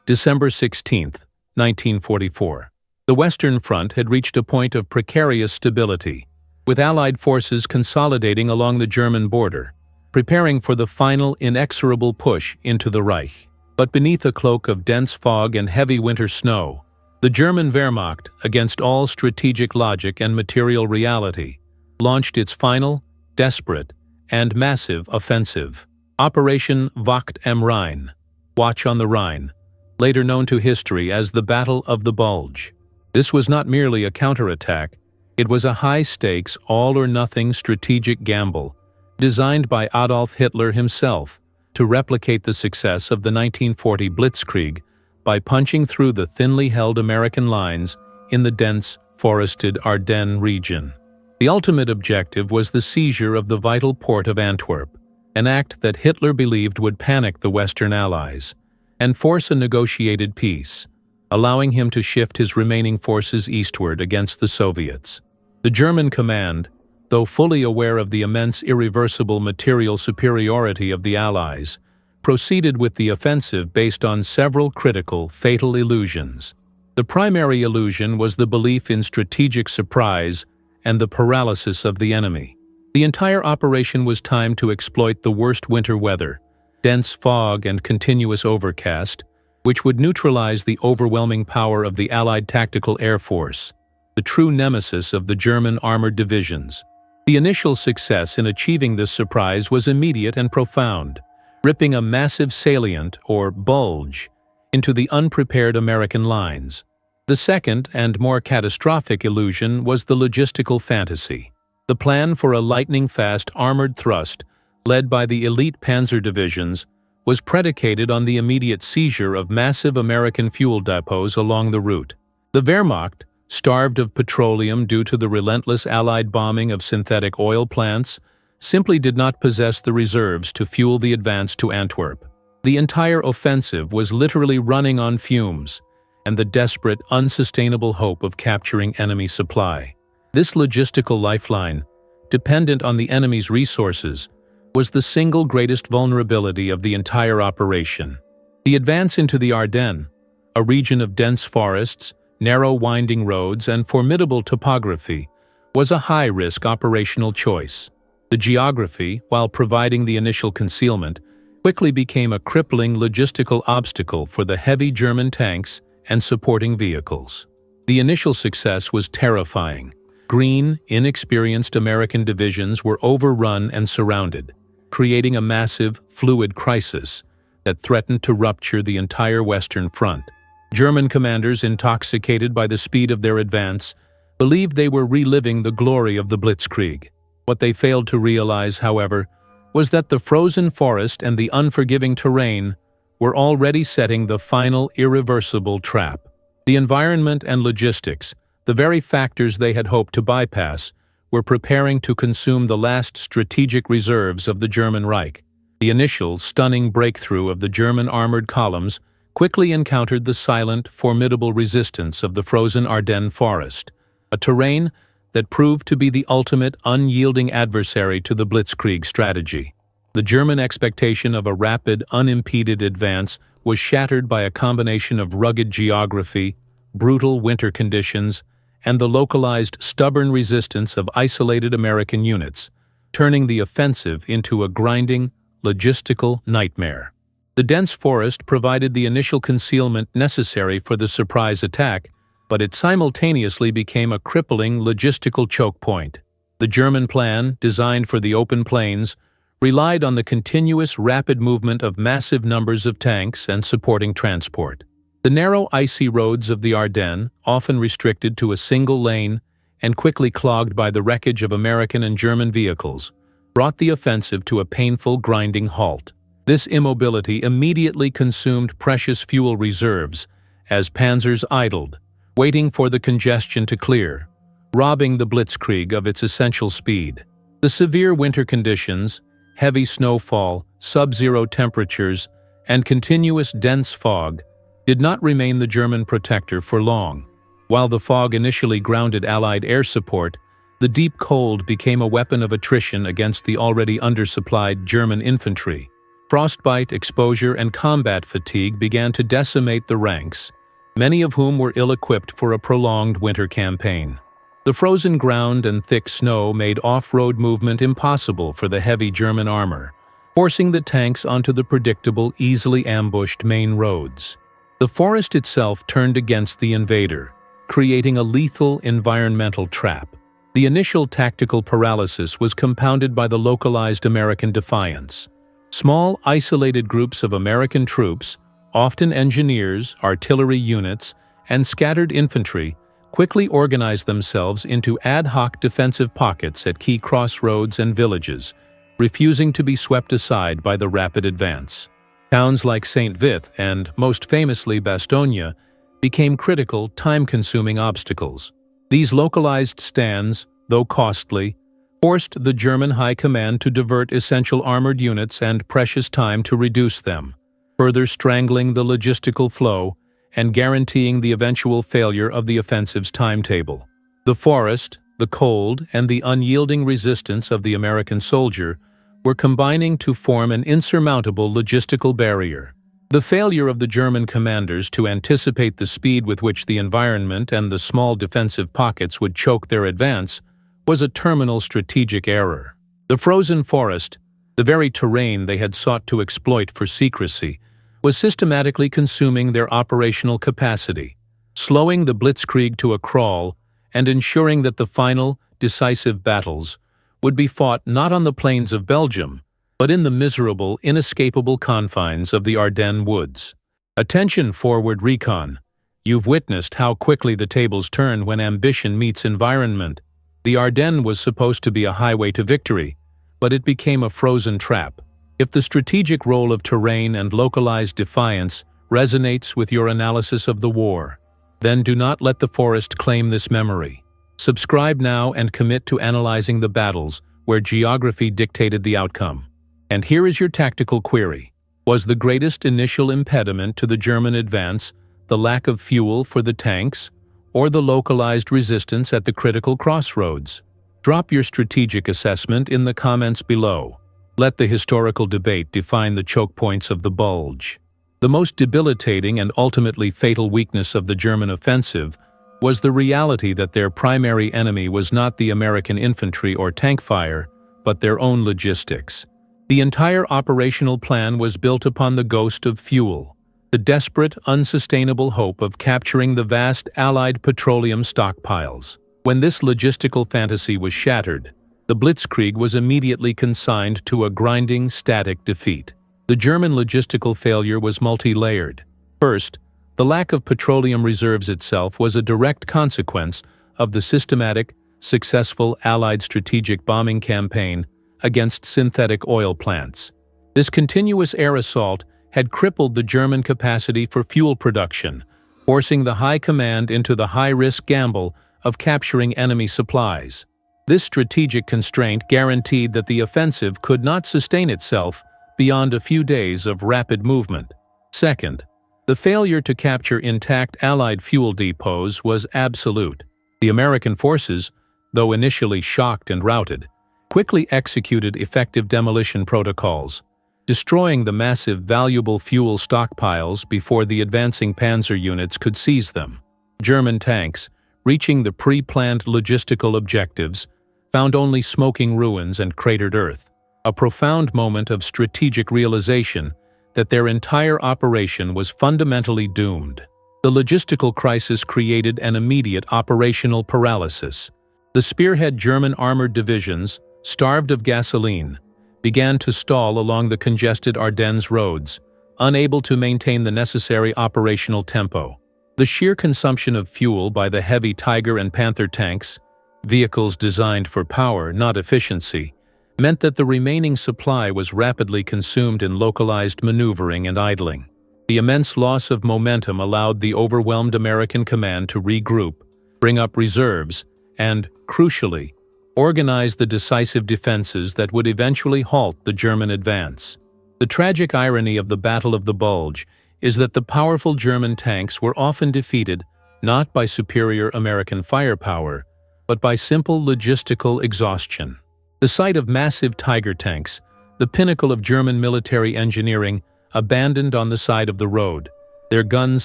December 16, 1944. The Western Front had reached a point of precarious stability, with Allied forces consolidating along the German border, preparing for the final inexorable push into the Reich. But beneath a cloak of dense fog and heavy winter snow, the German Wehrmacht, against all strategic logic and material reality, launched its final, desperate, and massive offensive. Operation Wacht am Rhein, Watch on the Rhine, later known to history as the Battle of the Bulge. This was not merely a counterattack, it was a high-stakes, all-or-nothing strategic gamble, designed by Adolf Hitler himself to replicate the success of the 1940 Blitzkrieg by punching through the thinly held American lines in the dense, forested Ardennes region. The ultimate objective was the seizure of the vital port of Antwerp, an act that Hitler believed would panic the Western Allies and force a negotiated peace, allowing him to shift his remaining forces eastward against the Soviets. The German command, though fully aware of the immense irreversible material superiority of the Allies, proceeded with the offensive based on several critical, fatal illusions. The primary illusion was the belief in strategic surprise and the paralysis of the enemy. The entire operation was timed to exploit the worst winter weather, dense fog and continuous overcast, which would neutralize the overwhelming power of the Allied Tactical Air Force, the true nemesis of the German armored divisions. The initial success in achieving this surprise was immediate and profound, ripping a massive salient, or bulge, into the unprepared American lines. The second and more catastrophic illusion was the logistical fantasy. The plan for a lightning-fast armored thrust, led by the elite panzer divisions, was predicated on the immediate seizure of massive American fuel depots along the route. The Wehrmacht, starved of petroleum due to the relentless Allied bombing of synthetic oil plants, simply did not possess the reserves to fuel the advance to Antwerp. The entire offensive was literally running on fumes and the desperate, unsustainable hope of capturing enemy supply. This logistical lifeline, dependent on the enemy's resources, was the single greatest vulnerability of the entire operation. The advance into the Ardennes, a region of dense forests, narrow winding roads, and formidable topography, was a high-risk operational choice. The geography, while providing the initial concealment, quickly became a crippling logistical obstacle for the heavy German tanks and supporting vehicles. The initial success was terrifying. Green, inexperienced American divisions were overrun and surrounded, creating a massive, fluid crisis that threatened to rupture the entire Western Front. German commanders, intoxicated by the speed of their advance, believed they were reliving the glory of the Blitzkrieg. What they failed to realize, however, was that the frozen forest and the unforgiving terrain were already setting the final irreversible trap. The environment and logistics, the very factors they had hoped to bypass, were preparing to consume the last strategic reserves of the German Reich. The initial, stunning breakthrough of the German armored columns quickly encountered the silent, formidable resistance of the frozen Ardennes forest, a terrain that proved to be the ultimate, unyielding adversary to the Blitzkrieg strategy. The German expectation of a rapid, unimpeded advance was shattered by a combination of rugged geography, brutal winter conditions, and the localized, stubborn resistance of isolated American units, turning the offensive into a grinding, logistical nightmare. The dense forest provided the initial concealment necessary for the surprise attack, but it simultaneously became a crippling logistical choke point. The German plan, designed for the open plains, relied on the continuous rapid movement of massive numbers of tanks and supporting transport. The narrow, icy roads of the Ardennes, often restricted to a single lane and quickly clogged by the wreckage of American and German vehicles, brought the offensive to a painful, grinding halt. This immobility immediately consumed precious fuel reserves as panzers idled, waiting for the congestion to clear, robbing the Blitzkrieg of its essential speed. The severe winter conditions, heavy snowfall, sub-zero temperatures, and continuous dense fog did not remain the German protector for long. While the fog initially grounded Allied air support, the deep cold became a weapon of attrition against the already undersupplied German infantry. Frostbite, exposure, and combat fatigue began to decimate the ranks, many of whom were ill-equipped for a prolonged winter campaign. The frozen ground and thick snow made off-road movement impossible for the heavy German armor, forcing the tanks onto the predictable, easily ambushed main roads. The forest itself turned against the invader, creating a lethal environmental trap. The initial tactical paralysis was compounded by the localized American defiance. Small, isolated groups of American troops, often engineers, artillery units, and scattered infantry, quickly organized themselves into ad hoc defensive pockets at key crossroads and villages, refusing to be swept aside by the rapid advance. Towns like St. Vith and, most famously, Bastogne became critical, time-consuming obstacles. These localized stands, though costly, forced the German High Command to divert essential armored units and precious time to reduce them, further strangling the logistical flow and guaranteeing the eventual failure of the offensive's timetable. The forest, the cold, and the unyielding resistance of the American soldier were combining to form an insurmountable logistical barrier. The failure of the German commanders to anticipate the speed with which the environment and the small defensive pockets would choke their advance was a terminal strategic error. The frozen forest, the very terrain they had sought to exploit for secrecy, was systematically consuming their operational capacity, slowing the Blitzkrieg to a crawl and ensuring that the final, decisive battles would be fought not on the plains of Belgium, but in the miserable, inescapable confines of the Ardennes woods. Attention, forward recon. You've witnessed how quickly the tables turn when ambition meets environment. The Ardennes was supposed to be a highway to victory, but it became a frozen trap. If the strategic role of terrain and localized defiance resonates with your analysis of the war, then do not let the forest claim this memory. Subscribe now and commit to analyzing the battles where geography dictated the outcome. And here is your tactical query. Was the greatest initial impediment to the German advance the lack of fuel for the tanks, or the localized resistance at the critical crossroads? Drop your strategic assessment in the comments below. Let the historical debate define the choke points of the Bulge. The most debilitating and ultimately fatal weakness of the German offensive was the reality that their primary enemy was not the American infantry or tank fire, but their own logistics. The entire operational plan was built upon the ghost of fuel, the desperate, unsustainable hope of capturing the vast Allied petroleum stockpiles. When this logistical fantasy was shattered, the Blitzkrieg was immediately consigned to a grinding, static defeat. The German logistical failure was multi-layered. First, the lack of petroleum reserves itself was a direct consequence of the systematic, successful Allied strategic bombing campaign against synthetic oil plants. This continuous air assault had crippled the German capacity for fuel production, forcing the High Command into the high-risk gamble of capturing enemy supplies. This strategic constraint guaranteed that the offensive could not sustain itself beyond a few days of rapid movement. Second, the failure to capture intact Allied fuel depots was absolute. The American forces, though initially shocked and routed, quickly executed effective demolition protocols, destroying the massive valuable fuel stockpiles before the advancing panzer units could seize them. German tanks, reaching the pre-planned logistical objectives, found only smoking ruins and cratered earth, a profound moment of strategic realization that their entire operation was fundamentally doomed. The logistical crisis created an immediate operational paralysis. The spearhead German armored divisions, starved of gasoline, began to stall along the congested Ardennes roads, unable to maintain the necessary operational tempo. The sheer consumption of fuel by the heavy Tiger and Panther tanks, vehicles designed for power, not efficiency, meant that the remaining supply was rapidly consumed in localized maneuvering and idling. The immense loss of momentum allowed the overwhelmed American command to regroup, bring up reserves, and, crucially, organize the decisive defenses that would eventually halt the German advance. The tragic irony of the Battle of the Bulge is that the powerful German tanks were often defeated not by superior American firepower, but by simple logistical exhaustion. The sight of massive Tiger tanks, the pinnacle of German military engineering, abandoned on the side of the road, their guns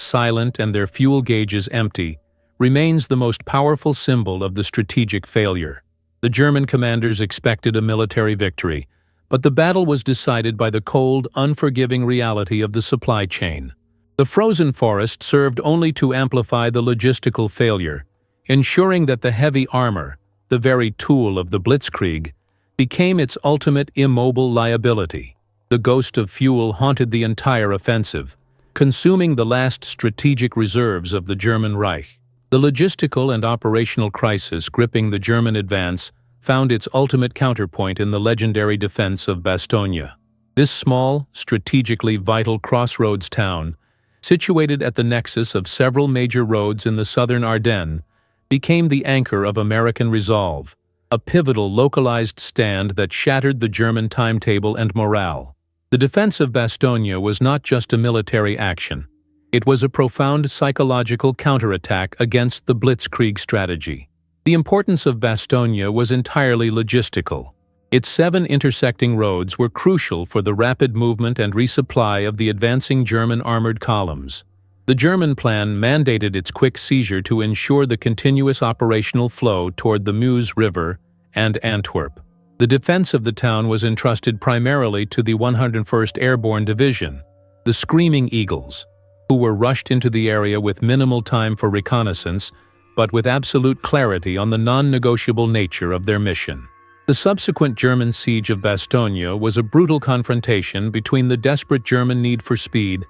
silent and their fuel gauges empty, remains the most powerful symbol of the strategic failure. The German commanders expected a military victory, but the battle was decided by the cold, unforgiving reality of the supply chain. The frozen forest served only to amplify the logistical failure, ensuring that the heavy armor, the very tool of the Blitzkrieg, became its ultimate immobile liability. The ghost of fuel haunted the entire offensive, consuming the last strategic reserves of the German Reich. The logistical and operational crisis gripping the German advance found its ultimate counterpoint in the legendary defense of Bastogne. This small, strategically vital crossroads town, situated at the nexus of several major roads in the southern Ardennes, became the anchor of American resolve, a pivotal localized stand that shattered the German timetable and morale. The defense of Bastogne was not just a military action. It was a profound psychological counterattack against the Blitzkrieg strategy. The importance of Bastogne was entirely logistical. Its 7 intersecting roads were crucial for the rapid movement and resupply of the advancing German armored columns. The German plan mandated its quick seizure to ensure the continuous operational flow toward the Meuse River and Antwerp. The defense of the town was entrusted primarily to the 101st Airborne Division, the Screaming Eagles, who were rushed into the area with minimal time for reconnaissance, but with absolute clarity on the non-negotiable nature of their mission. The subsequent German siege of Bastogne was a brutal confrontation between the desperate German need for speed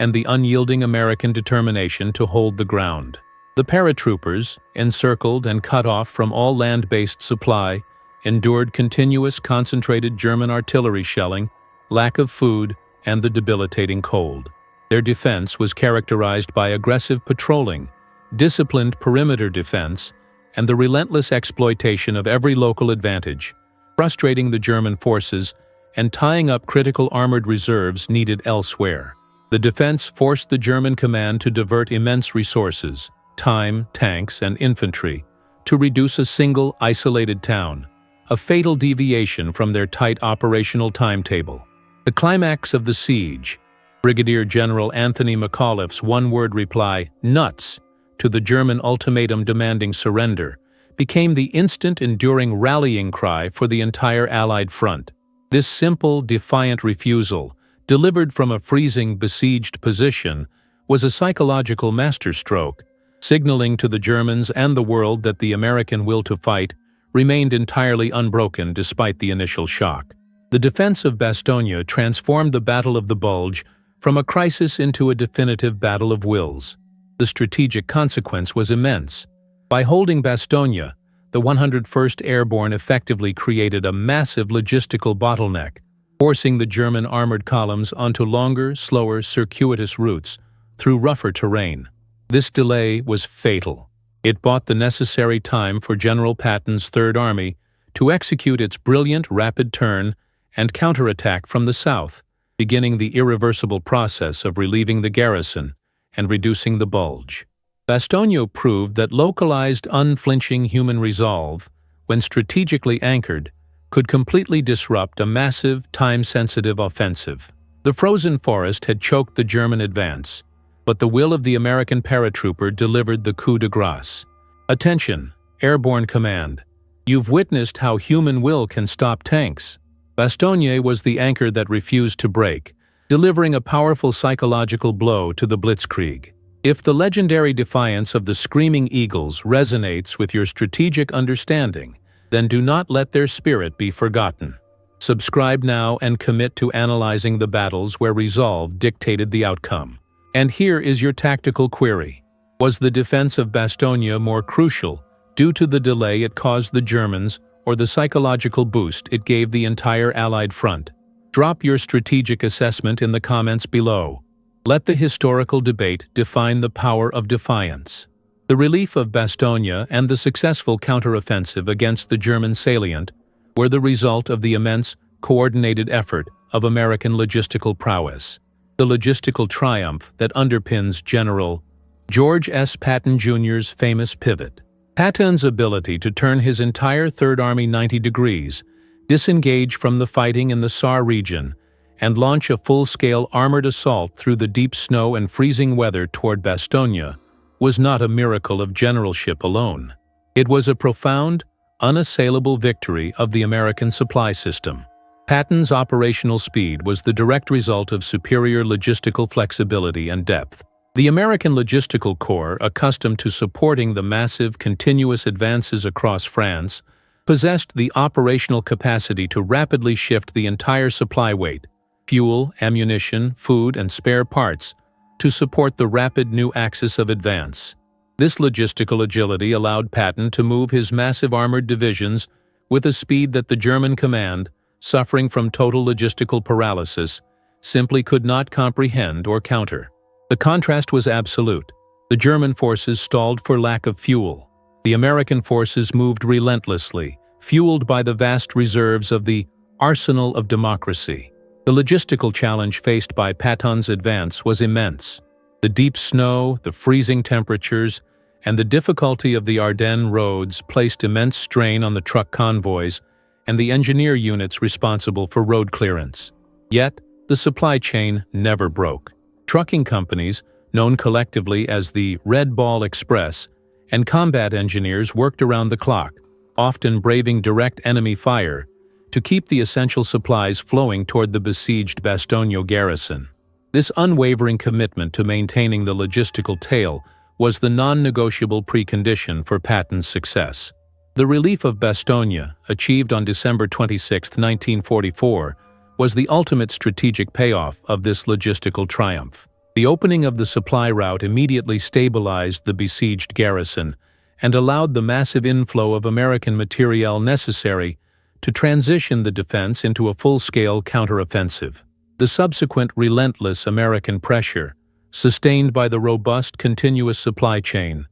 and the unyielding American determination to hold the ground. The paratroopers, encircled and cut off from all land-based supply, endured continuous concentrated German artillery shelling, lack of food, and the debilitating cold. Their defense was characterized by aggressive patrolling, disciplined perimeter defense, and the relentless exploitation of every local advantage, frustrating the German forces and tying up critical armored reserves needed elsewhere. The defense forced the German command to divert immense resources, time, tanks, and infantry, to reduce a single, isolated town, a fatal deviation from their tight operational timetable. The climax of the siege, Brigadier General Anthony McAuliffe's one-word reply, "Nuts," to the German ultimatum demanding surrender, became the instant enduring rallying cry for the entire Allied front. This simple, defiant refusal, delivered from a freezing, besieged position, was a psychological masterstroke, signaling to the Germans and the world that the American will to fight remained entirely unbroken despite the initial shock. The defense of Bastogne transformed the Battle of the Bulge from a crisis into a definitive battle of wills. The strategic consequence was immense. By holding Bastogne, the 101st Airborne effectively created a massive logistical bottleneck, forcing the German armored columns onto longer, slower, circuitous routes through rougher terrain. This delay was fatal. It bought the necessary time for General Patton's Third Army to execute its brilliant rapid turn and counterattack from the south, beginning the irreversible process of relieving the garrison and reducing the Bulge. Bastogne proved that localized, unflinching human resolve, when strategically anchored, could completely disrupt a massive, time-sensitive offensive. The frozen forest had choked the German advance, but the will of the American paratrooper delivered the coup de grace. Attention, Airborne Command. You've witnessed how human will can stop tanks. Bastogne was the anchor that refused to break, delivering a powerful psychological blow to the Blitzkrieg. If the legendary defiance of the Screaming Eagles resonates with your strategic understanding, then do not let their spirit be forgotten. Subscribe now and commit to analyzing the battles where resolve dictated the outcome. And here is your tactical query. Was the defense of Bastogne more crucial due to the delay it caused the Germans or the psychological boost it gave the entire Allied front? Drop your strategic assessment in the comments below. Let the historical debate define the power of defiance. The relief of Bastogne and the successful counteroffensive against the German salient were the result of the immense, coordinated effort of American logistical prowess, the logistical triumph that underpins General George S. Patton Jr.'s famous pivot. Patton's ability to turn his entire Third Army 90 degrees disengage from the fighting in the Saar region, and launch a full-scale armored assault through the deep snow and freezing weather toward Bastogne was not a miracle of generalship alone. It was a profound, unassailable victory of the American supply system. Patton's operational speed was the direct result of superior logistical flexibility and depth. The American Logistical Corps, accustomed to supporting the massive, continuous advances across France, possessed the operational capacity to rapidly shift the entire supply weight, fuel, ammunition, food, and spare parts, to support the rapid new axis of advance. This logistical agility allowed Patton to move his massive armored divisions with a speed that the German command, suffering from total logistical paralysis, simply could not comprehend or counter. The contrast was absolute. The German forces stalled for lack of fuel. The American forces moved relentlessly, fueled by the vast reserves of the arsenal of democracy. The logistical challenge faced by Patton's advance was immense. The deep snow, the freezing temperatures, and the difficulty of the Ardennes roads placed immense strain on the truck convoys and the engineer units responsible for road clearance. Yet, the supply chain never broke. Trucking companies, known collectively as the Red Ball Express, and combat engineers worked around the clock, often braving direct enemy fire, to keep the essential supplies flowing toward the besieged Bastogne garrison. This unwavering commitment to maintaining the logistical tail was the non-negotiable precondition for Patton's success. The relief of Bastogne, achieved on December 26, 1944, was the ultimate strategic payoff of this logistical triumph. The opening of the supply route immediately stabilized the besieged garrison and allowed the massive inflow of American materiel necessary to transition the defense into a full-scale counteroffensive. The subsequent relentless American pressure, sustained by the robust continuous supply chain,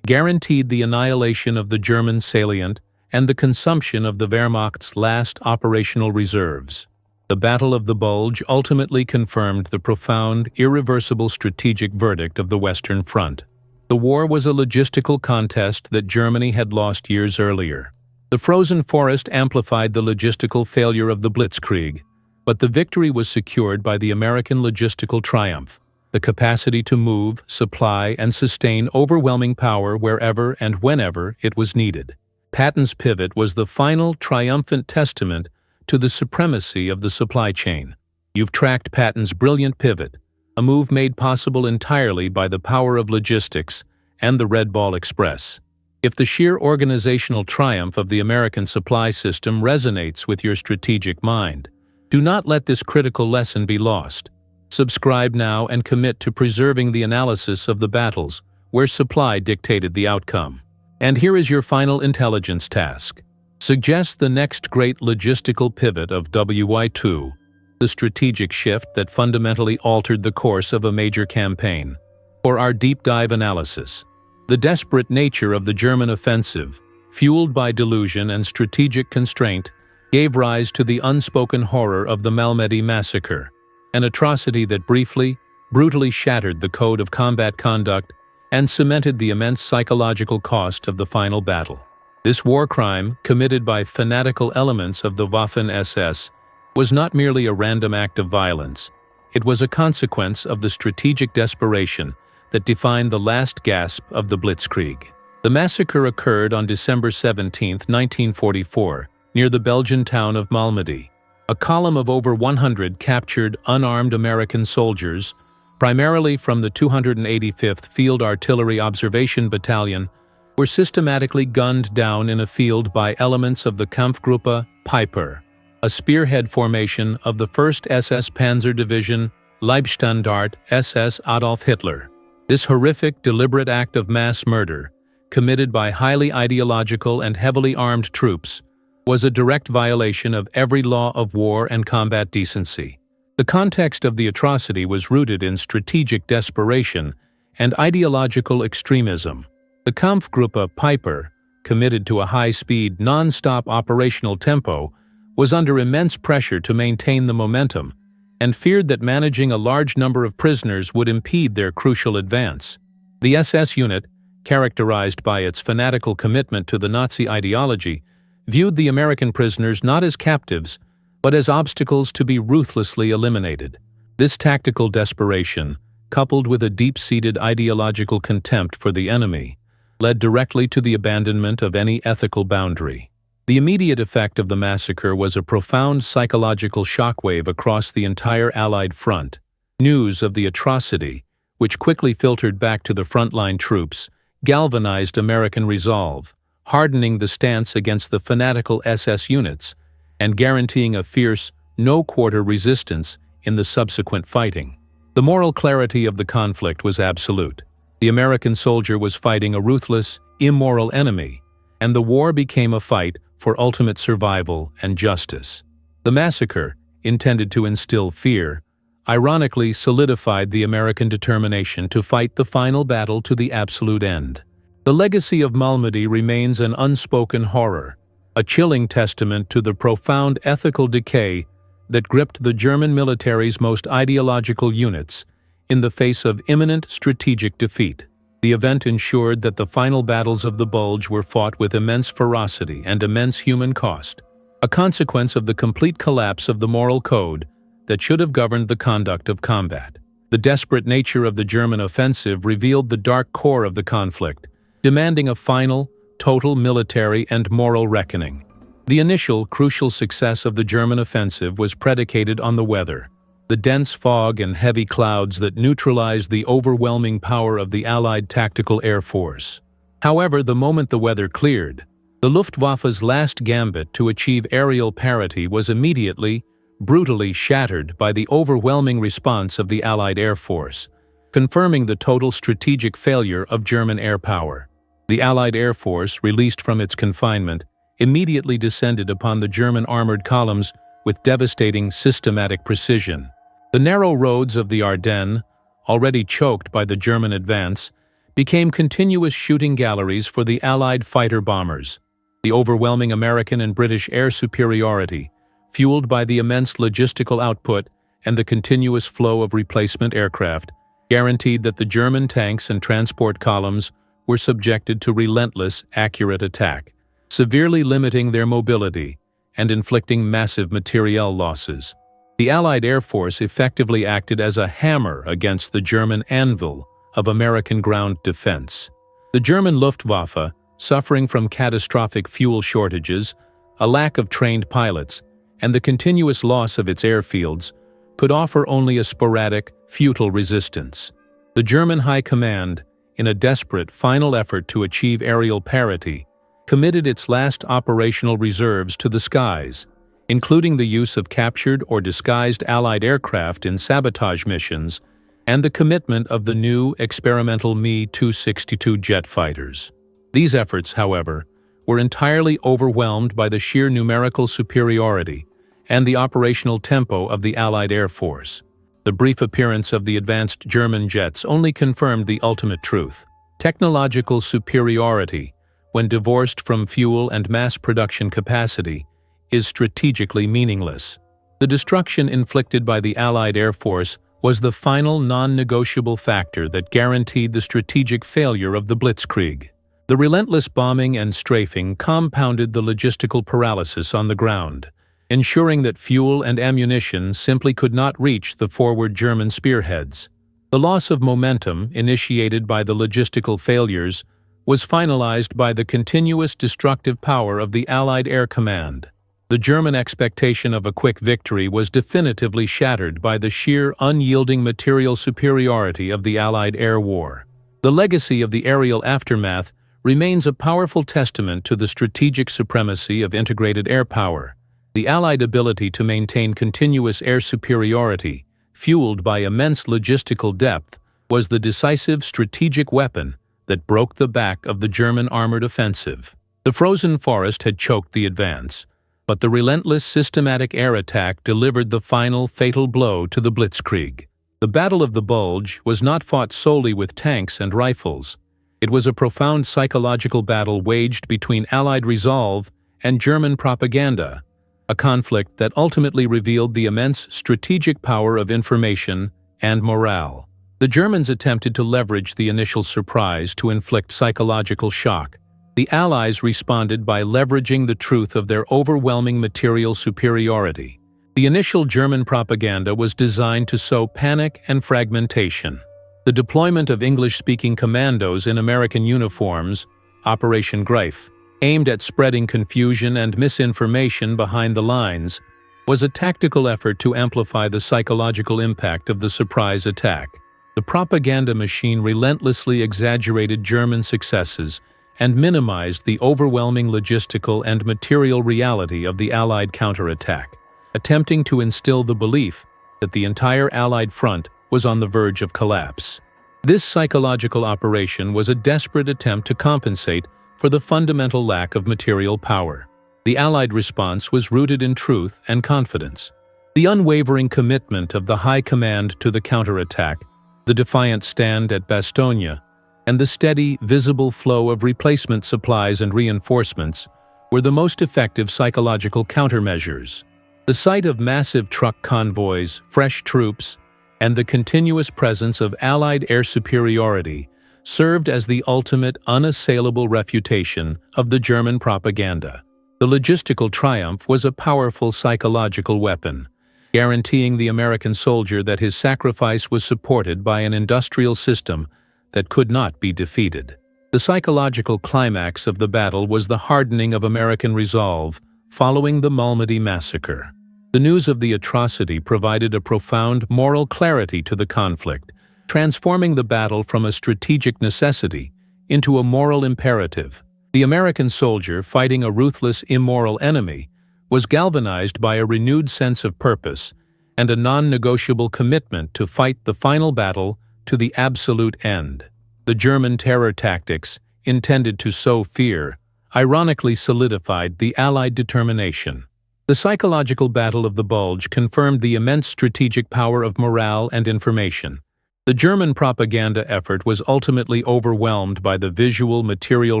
guaranteed the annihilation of the German salient and the consumption of the Wehrmacht's last operational reserves. The Battle of the Bulge ultimately confirmed the profound, irreversible strategic verdict of the Western Front. The war was a logistical contest that Germany had lost years earlier. The frozen forest amplified the logistical failure of the Blitzkrieg, but the victory was secured by the American logistical triumph, the capacity to move, supply, and sustain overwhelming power wherever and whenever it was needed. Patton's pivot was the final triumphant testament to the supremacy of the supply chain. You've tracked Patton's brilliant pivot, a move made possible entirely by the power of logistics and the Red Ball Express. If the sheer organizational triumph of the American supply system resonates with your strategic mind, do not let this critical lesson be lost. Subscribe now and commit to preserving the analysis of the battles where supply dictated the outcome. And here is your final intelligence task. Suggest the next great logistical pivot of WY2, the strategic shift that fundamentally altered the course of a major campaign. For our deep dive analysis, the desperate nature of the German offensive, fueled by delusion and strategic constraint, gave rise to the unspoken horror of the Malmedy Massacre, an atrocity that briefly, brutally shattered the code of combat conduct and cemented the immense psychological cost of the final battle. This war crime, committed by fanatical elements of the Waffen-SS, was not merely a random act of violence. It was a consequence of the strategic desperation that defined the last gasp of the Blitzkrieg. The massacre occurred on December 17, 1944, near the Belgian town of Malmedy. A column of over 100 captured, unarmed American soldiers, primarily from the 285th Field Artillery Observation Battalion, were systematically gunned down in a field by elements of the Kampfgruppe Piper, a spearhead formation of the 1st SS Panzer Division, Leibstandart SS Adolf Hitler. This horrific, deliberate act of mass murder, committed by highly ideological and heavily armed troops, was a direct violation of every law of war and combat decency. The context of the atrocity was rooted in strategic desperation and ideological extremism. The Kampfgruppe Piper, committed to a high-speed, non-stop operational tempo, was under immense pressure to maintain the momentum and feared that managing a large number of prisoners would impede their crucial advance. The SS unit, characterized by its fanatical commitment to the Nazi ideology, viewed the American prisoners not as captives, but as obstacles to be ruthlessly eliminated. This tactical desperation, coupled with a deep-seated ideological contempt for the enemy, led directly to the abandonment of any ethical boundary. The immediate effect of the massacre was a profound psychological shockwave across the entire Allied front. News of the atrocity, which quickly filtered back to the frontline troops, galvanized American resolve, hardening the stance against the fanatical SS units and guaranteeing a fierce, no-quarter resistance in the subsequent fighting. The moral clarity of the conflict was absolute. The American soldier was fighting a ruthless, immoral enemy, and the war became a fight for ultimate survival and justice. The massacre, intended to instill fear, ironically solidified the American determination to fight the final battle to the absolute end. The legacy of Malmedy remains an unspoken horror, a chilling testament to the profound ethical decay that gripped the German military's most ideological units in the face of imminent strategic defeat. The event ensured that the final battles of the Bulge were fought with immense ferocity and immense human cost, a consequence of the complete collapse of the moral code that should have governed the conduct of combat. The desperate nature of the German offensive revealed the dark core of the conflict, demanding a final, total military and moral reckoning. The initial, crucial success of the German offensive was predicated on the weather. The dense fog and heavy clouds that neutralized the overwhelming power of the Allied tactical air force. However, the moment the weather cleared, the Luftwaffe's last gambit to achieve aerial parity was immediately, brutally shattered by the overwhelming response of the Allied Air Force, confirming the total strategic failure of German air power. The Allied Air Force, released from its confinement, immediately descended upon the German armored columns with devastating systematic precision. The narrow roads of the Ardennes, already choked by the German advance, became continuous shooting galleries for the Allied fighter-bombers. The overwhelming American and British air superiority, fueled by the immense logistical output and the continuous flow of replacement aircraft, guaranteed that the German tanks and transport columns were subjected to relentless, accurate attack, severely limiting their mobility and inflicting massive materiel losses. The Allied Air Force effectively acted as a hammer against the German anvil of American ground defense. The German Luftwaffe, suffering from catastrophic fuel shortages, a lack of trained pilots, and the continuous loss of its airfields, could offer only a sporadic, futile resistance. The German High Command, in a desperate final effort to achieve aerial parity, committed its last operational reserves to the skies, including the use of captured or disguised Allied aircraft in sabotage missions and the commitment of the new experimental Me-262 jet fighters. These efforts, however, were entirely overwhelmed by the sheer numerical superiority and the operational tempo of the Allied Air Force. The brief appearance of the advanced German jets only confirmed the ultimate truth. Technological superiority, when divorced from fuel and mass production capacity, is strategically meaningless. The destruction inflicted by the Allied Air Force was the final non-negotiable factor that guaranteed the strategic failure of the Blitzkrieg. The relentless bombing and strafing compounded the logistical paralysis on the ground, ensuring that fuel and ammunition simply could not reach the forward German spearheads. The loss of momentum, initiated by the logistical failures, was finalized by the continuous destructive power of the Allied Air Command. The German expectation of a quick victory was definitively shattered by the sheer unyielding material superiority of the Allied air war. The legacy of the aerial aftermath remains a powerful testament to the strategic supremacy of integrated air power. The Allied ability to maintain continuous air superiority, fueled by immense logistical depth, was the decisive strategic weapon that broke the back of the German armored offensive. The frozen forest had choked the advance, but the relentless systematic air attack delivered the final fatal blow to the Blitzkrieg. The Battle of the Bulge was not fought solely with tanks and rifles. It was a profound psychological battle waged between Allied resolve and German propaganda, a conflict that ultimately revealed the immense strategic power of information and morale. The Germans attempted to leverage the initial surprise to inflict psychological shock, The Allies responded by leveraging the truth of their overwhelming material superiority. The initial German propaganda was designed to sow panic and fragmentation. The deployment of English-speaking commandos in American uniforms, Operation Greif, aimed at spreading confusion and misinformation behind the lines, was a tactical effort to amplify the psychological impact of the surprise attack. The propaganda machine relentlessly exaggerated German successes and minimized the overwhelming logistical and material reality of the Allied counterattack, attempting to instill the belief that the entire Allied front was on the verge of collapse. This psychological operation was a desperate attempt to compensate for the fundamental lack of material power. The Allied response was rooted in truth and confidence. The unwavering commitment of the High Command to the counterattack, the defiant stand at Bastogne, and the steady, visible flow of replacement supplies and reinforcements were the most effective psychological countermeasures. The sight of massive truck convoys, fresh troops, and the continuous presence of Allied air superiority served as the ultimate unassailable refutation of the German propaganda. The logistical triumph was a powerful psychological weapon, guaranteeing the American soldier that his sacrifice was supported by an industrial system that could not be defeated. The psychological climax of the battle was the hardening of American resolve following the Malmedy Massacre. The news of the atrocity provided a profound moral clarity to the conflict, transforming the battle from a strategic necessity into a moral imperative. The American soldier, fighting a ruthless, immoral enemy, was galvanized by a renewed sense of purpose and a non-negotiable commitment to fight the final battle to the absolute end. The German terror tactics, intended to sow fear, ironically solidified the Allied determination. The psychological battle of the Bulge confirmed the immense strategic power of morale and information. The German propaganda effort was ultimately overwhelmed by the visual material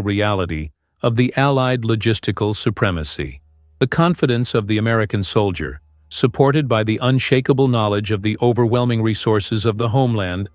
reality of the Allied logistical supremacy. The confidence of the American soldier, supported by the unshakable knowledge of the overwhelming resources of the homeland,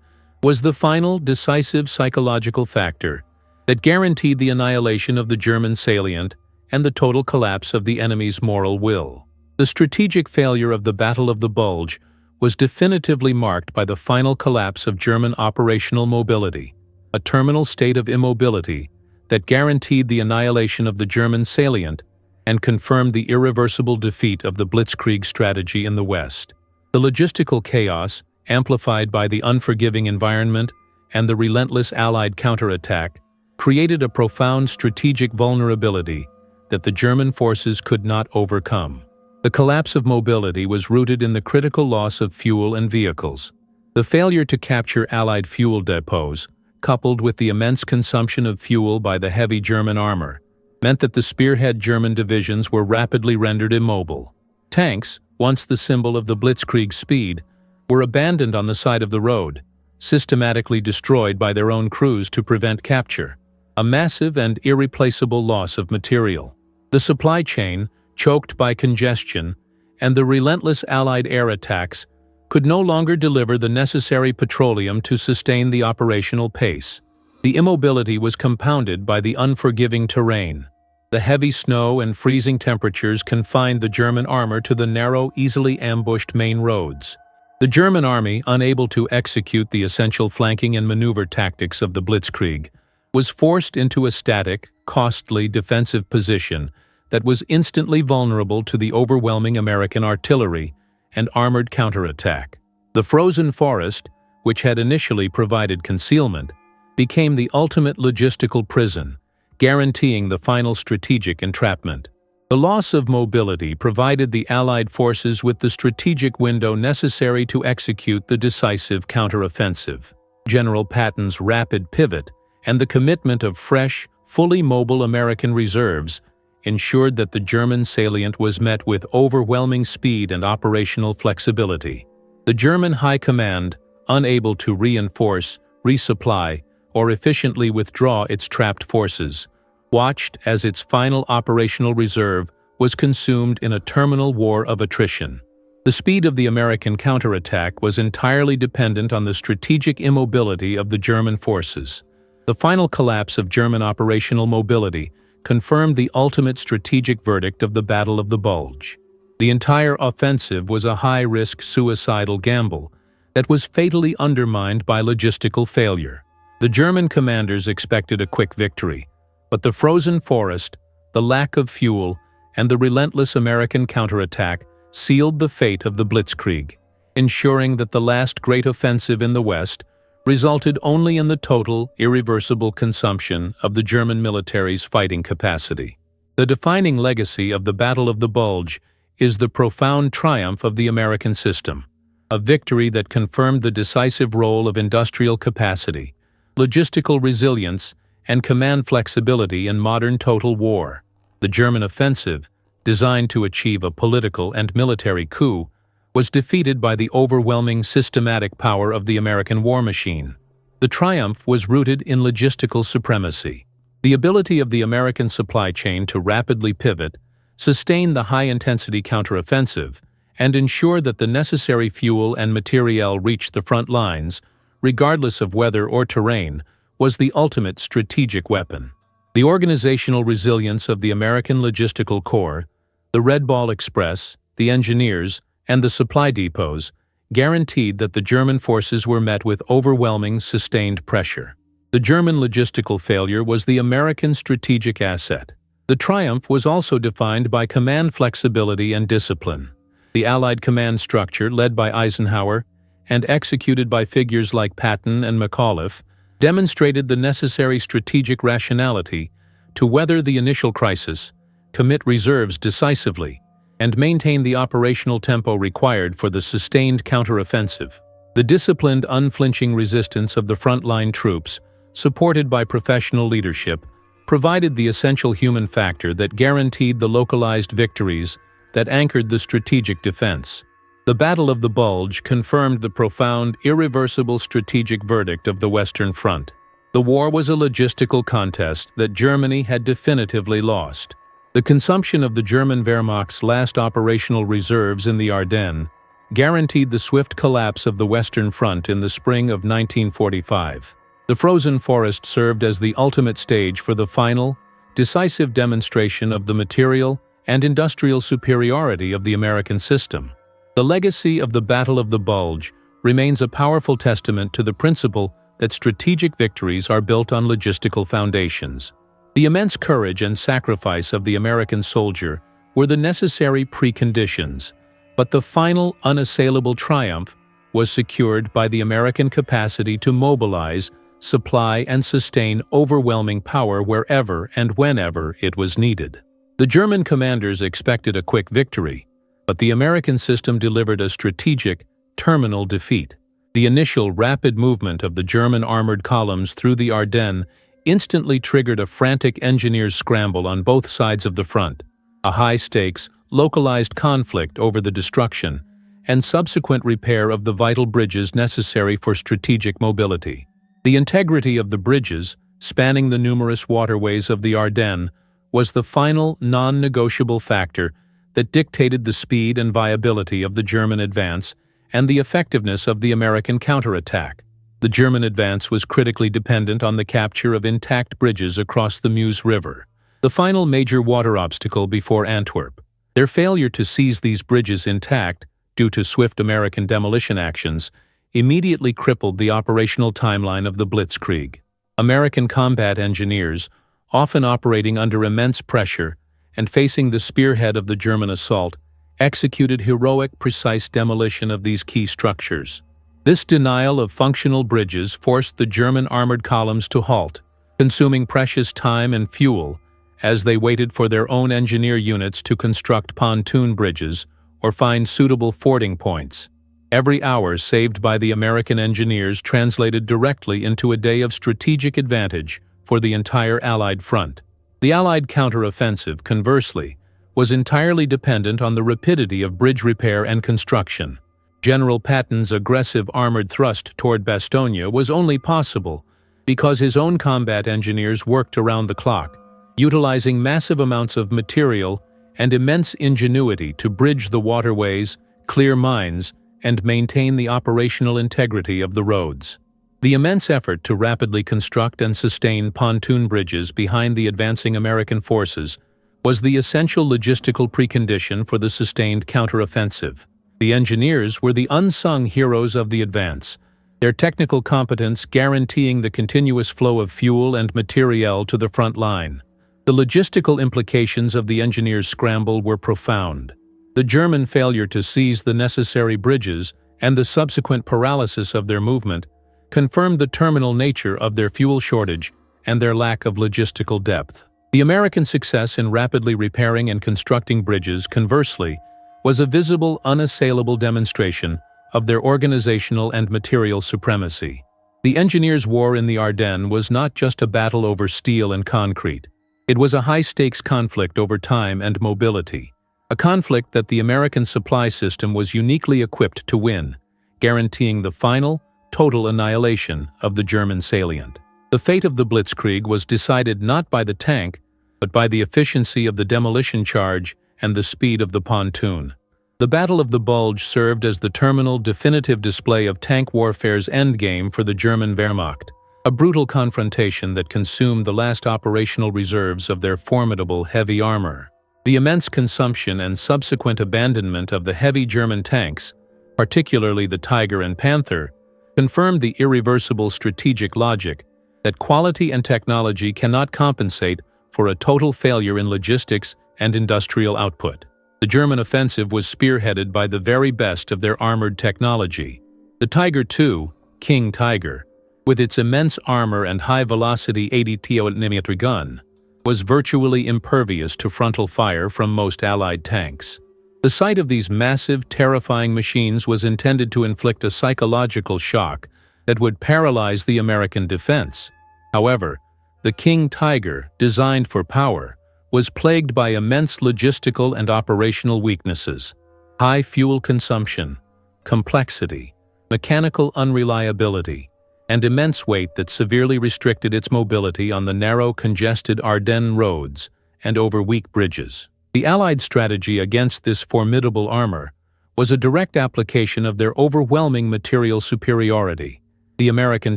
was the final decisive psychological factor that guaranteed the annihilation of the German salient and the total collapse of the enemy's moral will. The strategic failure of the Battle of the Bulge was definitively marked by the final collapse of German operational mobility, a terminal state of immobility that guaranteed the annihilation of the German salient and confirmed the irreversible defeat of the Blitzkrieg strategy in the West. The logistical chaos, amplified by the unforgiving environment and the relentless Allied counterattack, created a profound strategic vulnerability that the German forces could not overcome. The collapse of mobility was rooted in the critical loss of fuel and vehicles. The failure to capture Allied fuel depots, coupled with the immense consumption of fuel by the heavy German armor, meant that the spearhead German divisions were rapidly rendered immobile. Tanks, once the symbol of the Blitzkrieg speed, were abandoned on the side of the road, systematically destroyed by their own crews to prevent capture, a massive and irreplaceable loss of material. The supply chain, choked by congestion and the relentless Allied air attacks, could no longer deliver the necessary petroleum to sustain the operational pace. The immobility was compounded by the unforgiving terrain. The heavy snow and freezing temperatures confined the German armor to the narrow, easily ambushed main roads. The German army, unable to execute the essential flanking and maneuver tactics of the Blitzkrieg, was forced into a static, costly defensive position that was instantly vulnerable to the overwhelming American artillery and armored counterattack. The frozen forest, which had initially provided concealment, became the ultimate logistical prison, guaranteeing the final strategic entrapment. The loss of mobility provided the Allied forces with the strategic window necessary to execute the decisive counteroffensive. General Patton's rapid pivot and the commitment of fresh, fully mobile American reserves ensured that the German salient was met with overwhelming speed and operational flexibility. The German High Command, unable to reinforce, resupply, or efficiently withdraw its trapped forces, watched as its final operational reserve was consumed in a terminal war of attrition. The speed of the American counterattack was entirely dependent on the strategic immobility of the German forces. The final collapse of German operational mobility confirmed the ultimate strategic verdict of the Battle of the Bulge. The entire offensive was a high-risk suicidal gamble that was fatally undermined by logistical failure. The German commanders expected a quick victory, but the frozen forest, the lack of fuel, and the relentless American counterattack sealed the fate of the Blitzkrieg, ensuring that the last great offensive in the West resulted only in the total, irreversible consumption of the German military's fighting capacity. The defining legacy of the Battle of the Bulge is the profound triumph of the American system, a victory that confirmed the decisive role of industrial capacity, logistical resilience, and command flexibility in modern total war. The German offensive, designed to achieve a political and military coup, was defeated by the overwhelming systematic power of the American war machine. The triumph was rooted in logistical supremacy. The ability of the American supply chain to rapidly pivot, sustain the high-intensity counteroffensive, and ensure that the necessary fuel and materiel reached the front lines, regardless of weather or terrain, was the ultimate strategic weapon. The organizational resilience of the American Logistical Corps, the Red Ball Express, the engineers, and the supply depots guaranteed that the German forces were met with overwhelming, sustained pressure. The German logistical failure was the American strategic asset. The triumph was also defined by command flexibility and discipline. The Allied command structure, led by Eisenhower and executed by figures like Patton and McAuliffe, demonstrated the necessary strategic rationality to weather the initial crisis, commit reserves decisively, and maintain the operational tempo required for the sustained counteroffensive. The disciplined, unflinching resistance of the frontline troops, supported by professional leadership, provided the essential human factor that guaranteed the localized victories that anchored the strategic defense. The Battle of the Bulge confirmed the profound, irreversible strategic verdict of the Western Front. The war was a logistical contest that Germany had definitively lost. The consumption of the German Wehrmacht's last operational reserves in the Ardennes guaranteed the swift collapse of the Western Front in the spring of 1945. The frozen forest served as the ultimate stage for the final, decisive demonstration of the material and industrial superiority of the American system. The legacy of the Battle of the Bulge remains a powerful testament to the principle that strategic victories are built on logistical foundations. The immense courage and sacrifice of the American soldier were the necessary preconditions, but the final unassailable triumph was secured by the American capacity to mobilize, supply, and sustain overwhelming power wherever and whenever it was needed. The German commanders expected a quick victory, but the American system delivered a strategic, terminal defeat. The initial rapid movement of the German armored columns through the Ardennes instantly triggered a frantic engineers' scramble on both sides of the front, a high-stakes, localized conflict over the destruction and subsequent repair of the vital bridges necessary for strategic mobility. The integrity of the bridges, spanning the numerous waterways of the Ardennes, was the final, non-negotiable factor that dictated the speed and viability of the German advance and the effectiveness of the American counterattack. The German advance was critically dependent on the capture of intact bridges across the Meuse River, the final major water obstacle before Antwerp. Their failure to seize these bridges intact, due to swift American demolition actions, immediately crippled the operational timeline of the Blitzkrieg. American combat engineers, often operating under immense pressure and facing the spearhead of the German assault, executed heroic, precise demolition of these key structures. This denial of functional bridges forced the German armored columns to halt, consuming precious time and fuel as they waited for their own engineer units to construct pontoon bridges or find suitable fording points. Every hour saved by the American engineers translated directly into a day of strategic advantage for the entire Allied front. The Allied counteroffensive, conversely, was entirely dependent on the rapidity of bridge repair and construction. General Patton's aggressive armored thrust toward Bastogne was only possible because his own combat engineers worked around the clock, utilizing massive amounts of material and immense ingenuity to bridge the waterways, clear mines, and maintain the operational integrity of the roads. The immense effort to rapidly construct and sustain pontoon bridges behind the advancing American forces was the essential logistical precondition for the sustained counteroffensive. The engineers were the unsung heroes of the advance, their technical competence guaranteeing the continuous flow of fuel and materiel to the front line. The logistical implications of the engineers' scramble were profound. The German failure to seize the necessary bridges and the subsequent paralysis of their movement confirmed the terminal nature of their fuel shortage and their lack of logistical depth. The American success in rapidly repairing and constructing bridges, conversely, was a visible, unassailable demonstration of their organizational and material supremacy. The engineers' war in the Ardennes was not just a battle over steel and concrete. It was a high-stakes conflict over time and mobility, a conflict that the American supply system was uniquely equipped to win, guaranteeing the final, total annihilation of the German salient. The fate of the Blitzkrieg was decided not by the tank, but by the efficiency of the demolition charge and the speed of the pontoon. The Battle of the Bulge served as the terminal, definitive display of tank warfare's endgame for the German Wehrmacht, a brutal confrontation that consumed the last operational reserves of their formidable heavy armor. The immense consumption and subsequent abandonment of the heavy German tanks, particularly the Tiger and Panther, confirmed the irreversible strategic logic that quality and technology cannot compensate for a total failure in logistics and industrial output. The German offensive was spearheaded by the very best of their armored technology. The Tiger II, King Tiger, with its immense armor and high-velocity 80 mm gun, was virtually impervious to frontal fire from most Allied tanks. The sight of these massive, terrifying machines was intended to inflict a psychological shock that would paralyze the American defense. However, the King Tiger, designed for power, was plagued by immense logistical and operational weaknesses, high fuel consumption, complexity, mechanical unreliability, and immense weight that severely restricted its mobility on the narrow, congested Ardennes roads and over weak bridges. The Allied strategy against this formidable armor was a direct application of their overwhelming material superiority. The American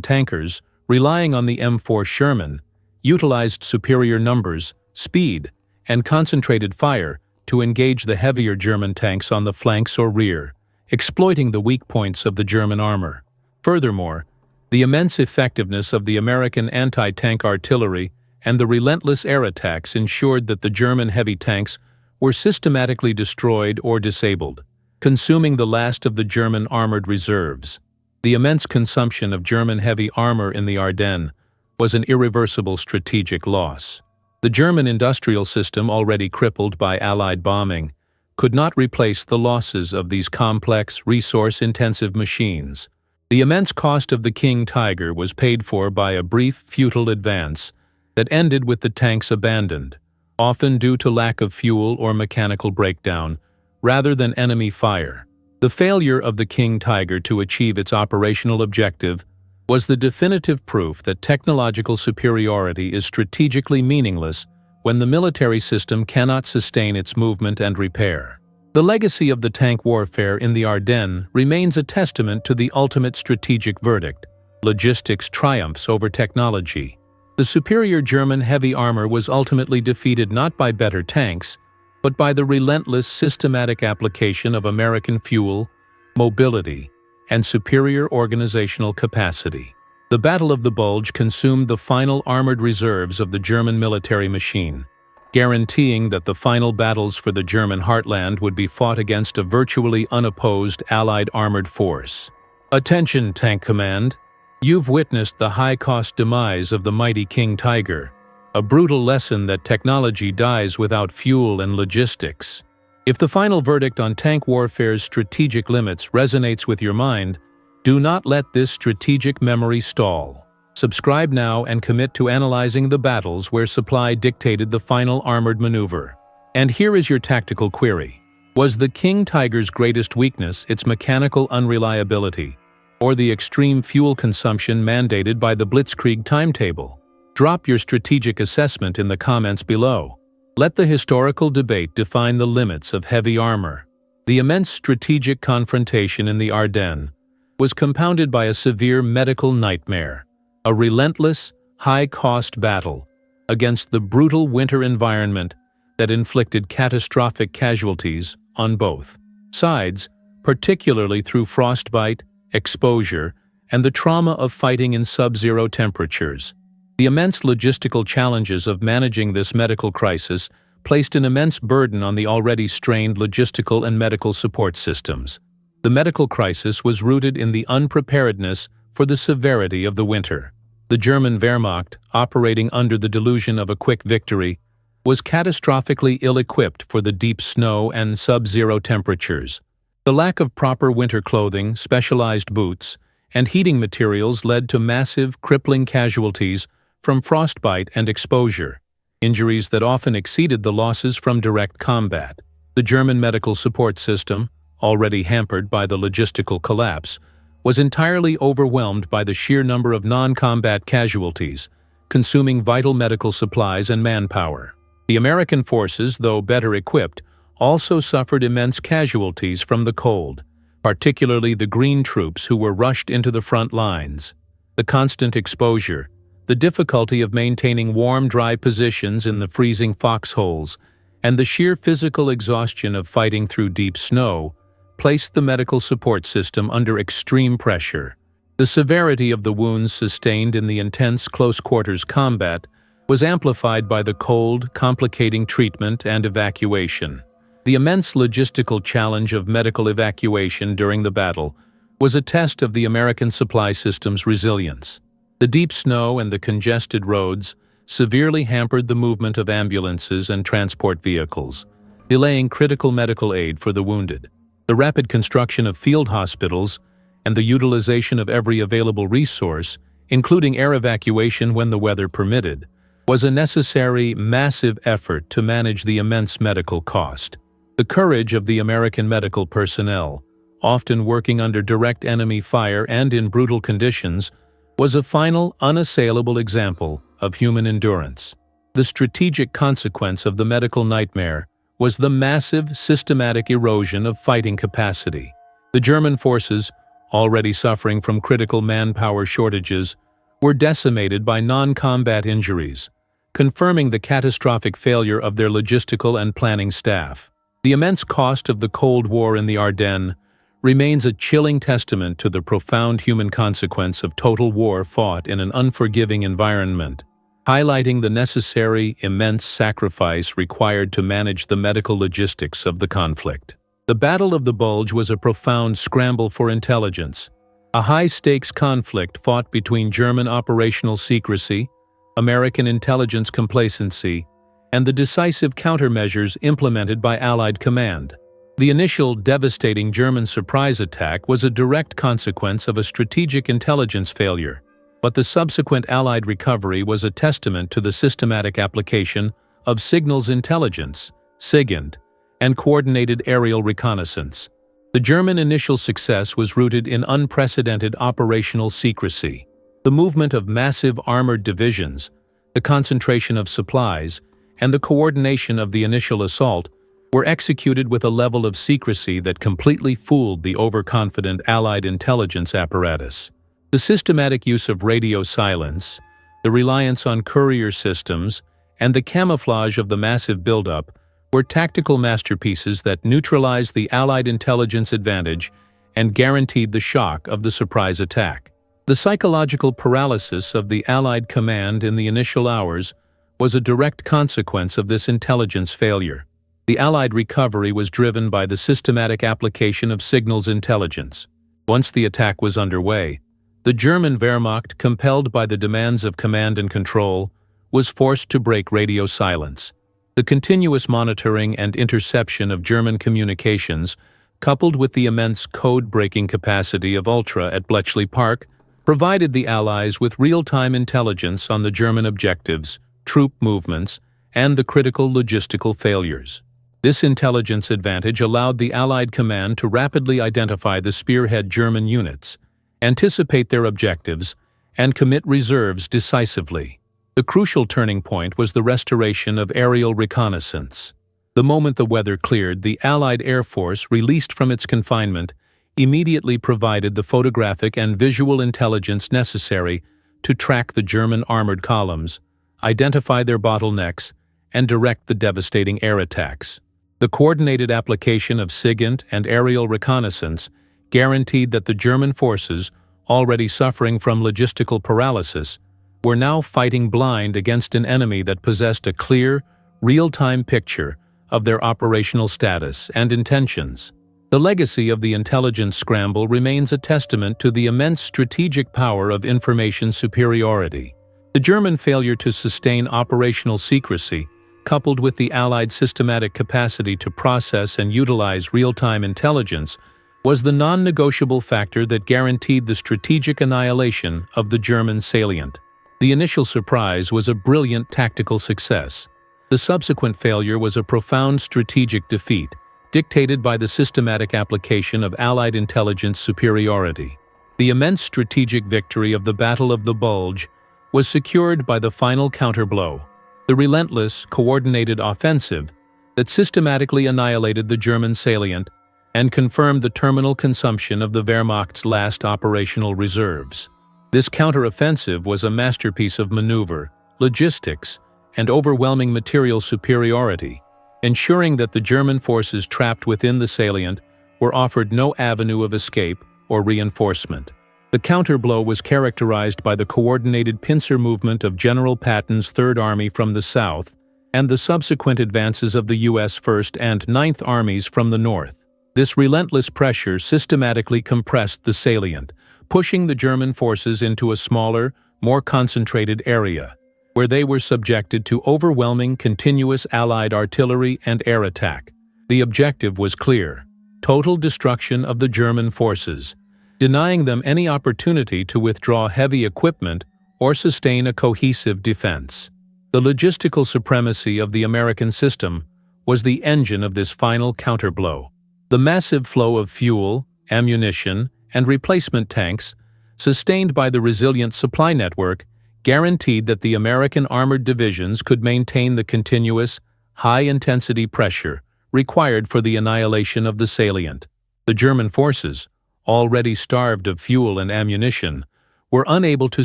tankers, relying on the M4 Sherman, utilized superior numbers, speed, and concentrated fire to engage the heavier German tanks on the flanks or rear, exploiting the weak points of the German armor. Furthermore, the immense effectiveness of the American anti-tank artillery and the relentless air attacks ensured that the German heavy tanks were systematically destroyed or disabled, consuming the last of the German armored reserves. The immense consumption of German heavy armor in the Ardennes was an irreversible strategic loss. The German industrial system, already crippled by Allied bombing, could not replace the losses of these complex, resource-intensive machines. The immense cost of the King Tiger was paid for by a brief, futile advance that ended with the tanks abandoned, often due to lack of fuel or mechanical breakdown, rather than enemy fire. The failure of the King Tiger to achieve its operational objective was the definitive proof that technological superiority is strategically meaningless when the military system cannot sustain its movement and repair. The legacy of the tank warfare in the Ardennes remains a testament to the ultimate strategic verdict: logistics triumphs over technology. The superior German heavy armor was ultimately defeated not by better tanks, but by the relentless systematic application of American fuel, mobility, and superior organizational capacity. The Battle of the Bulge consumed the final armored reserves of the German military machine, guaranteeing that the final battles for the German heartland would be fought against a virtually unopposed Allied armored force. Attention, Tank Command! You've witnessed the high-cost demise of the mighty King Tiger, a brutal lesson that technology dies without fuel and logistics. If the final verdict on tank warfare's strategic limits resonates with your mind, do not let this strategic memory stall. Subscribe now and commit to analyzing the battles where supply dictated the final armored maneuver. And here is your tactical query. Was the King Tiger's greatest weakness its mechanical unreliability, or the extreme fuel consumption mandated by the Blitzkrieg timetable? Drop your strategic assessment in the comments below. Let the historical debate define the limits of heavy armor. The immense strategic confrontation in the Ardennes was compounded by a severe medical nightmare, a relentless, high-cost battle against the brutal winter environment that inflicted catastrophic casualties on both sides, particularly through frostbite, exposure, and the trauma of fighting in sub-zero temperatures. The immense logistical challenges of managing this medical crisis placed an immense burden on the already strained logistical and medical support systems. The medical crisis was rooted in the unpreparedness for the severity of the winter. The German Wehrmacht, operating under the delusion of a quick victory, was catastrophically ill-equipped for the deep snow and sub-zero temperatures. The lack of proper winter clothing, specialized boots, and heating materials led to massive, crippling casualties from frostbite and exposure, injuries that often exceeded the losses from direct combat. The German medical support system, already hampered by the logistical collapse, was entirely overwhelmed by the sheer number of non-combat casualties, consuming vital medical supplies and manpower. The American forces, though better equipped, also suffered immense casualties from the cold, particularly the Green troops who were rushed into the front lines. The constant exposure, the difficulty of maintaining warm, dry positions in the freezing foxholes, and the sheer physical exhaustion of fighting through deep snow placed the medical support system under extreme pressure. The severity of the wounds sustained in the intense close-quarters combat was amplified by the cold, complicating treatment and evacuation. The immense logistical challenge of medical evacuation during the battle was a test of the American supply system's resilience. The deep snow and the congested roads severely hampered the movement of ambulances and transport vehicles, delaying critical medical aid for the wounded. The rapid construction of field hospitals and the utilization of every available resource, including air evacuation when the weather permitted, was a necessary, massive effort to manage the immense medical cost. The courage of the American medical personnel, often working under direct enemy fire and in brutal conditions, was a final, unassailable example of human endurance. The strategic consequence of the medical nightmare was the massive, systematic erosion of fighting capacity. The German forces, already suffering from critical manpower shortages, were decimated by non-combat injuries, confirming the catastrophic failure of their logistical and planning staff. The immense cost of the Cold War in the Ardennes remains a chilling testament to the profound human consequence of total war fought in an unforgiving environment, highlighting the necessary, immense sacrifice required to manage the medical logistics of the conflict. The Battle of the Bulge was a profound scramble for intelligence, a high-stakes conflict fought between German operational secrecy, American intelligence complacency, and the decisive countermeasures implemented by Allied command. The initial devastating German surprise attack was a direct consequence of a strategic intelligence failure, but the subsequent Allied recovery was a testament to the systematic application of signals intelligence, SIGINT, and coordinated aerial reconnaissance. The German initial success was rooted in unprecedented operational secrecy. The movement of massive armored divisions, the concentration of supplies, and the coordination of the initial assault were executed with a level of secrecy that completely fooled the overconfident Allied intelligence apparatus. The systematic use of radio silence, the reliance on courier systems, and the camouflage of the massive buildup were tactical masterpieces that neutralized the Allied intelligence advantage and guaranteed the shock of the surprise attack. The psychological paralysis of the Allied command in the initial hours was a direct consequence of this intelligence failure. The Allied recovery was driven by the systematic application of signals intelligence. Once the attack was underway, the German Wehrmacht, compelled by the demands of command and control, was forced to break radio silence. The continuous monitoring and interception of German communications, coupled with the immense code-breaking capacity of Ultra at Bletchley Park, provided the Allies with real-time intelligence on the German objectives, troop movements, and the critical logistical failures. This intelligence advantage allowed the Allied command to rapidly identify the spearhead German units, anticipate their objectives, and commit reserves decisively. The crucial turning point was the restoration of aerial reconnaissance. The moment the weather cleared, the Allied Air Force, released from its confinement, immediately provided the photographic and visual intelligence necessary to track the German armored columns, identify their bottlenecks, and direct the devastating air attacks. The coordinated application of SIGINT and aerial reconnaissance guaranteed that the German forces, already suffering from logistical paralysis, were now fighting blind against an enemy that possessed a clear, real-time picture of their operational status and intentions. The legacy of the intelligence scramble remains a testament to the immense strategic power of information superiority. The German failure to sustain operational secrecy, coupled with the Allied systematic capacity to process and utilize real-time intelligence, was the non-negotiable factor that guaranteed the strategic annihilation of the German salient. The initial surprise was a brilliant tactical success. The subsequent failure was a profound strategic defeat, dictated by the systematic application of Allied intelligence superiority. The immense strategic victory of the Battle of the Bulge was secured by the final counterblow, the relentless, coordinated offensive that systematically annihilated the German salient and confirmed the terminal consumption of the Wehrmacht's last operational reserves. This counteroffensive was a masterpiece of maneuver, logistics, and overwhelming material superiority, ensuring that the German forces trapped within the salient were offered no avenue of escape or reinforcement. The counterblow was characterized by the coordinated pincer movement of General Patton's Third Army from the south and the subsequent advances of the U.S. First and Ninth Armies from the north. This relentless pressure systematically compressed the salient, pushing the German forces into a smaller, more concentrated area, where they were subjected to overwhelming continuous Allied artillery and air attack. The objective was clear: total destruction of the German forces, denying them any opportunity to withdraw heavy equipment or sustain a cohesive defense. The logistical supremacy of the American system was the engine of this final counterblow. The massive flow of fuel, ammunition, and replacement tanks, sustained by the resilient supply network, guaranteed that the American armored divisions could maintain the continuous, high-intensity pressure required for the annihilation of the salient. The German forces, already starved of fuel and ammunition, were unable to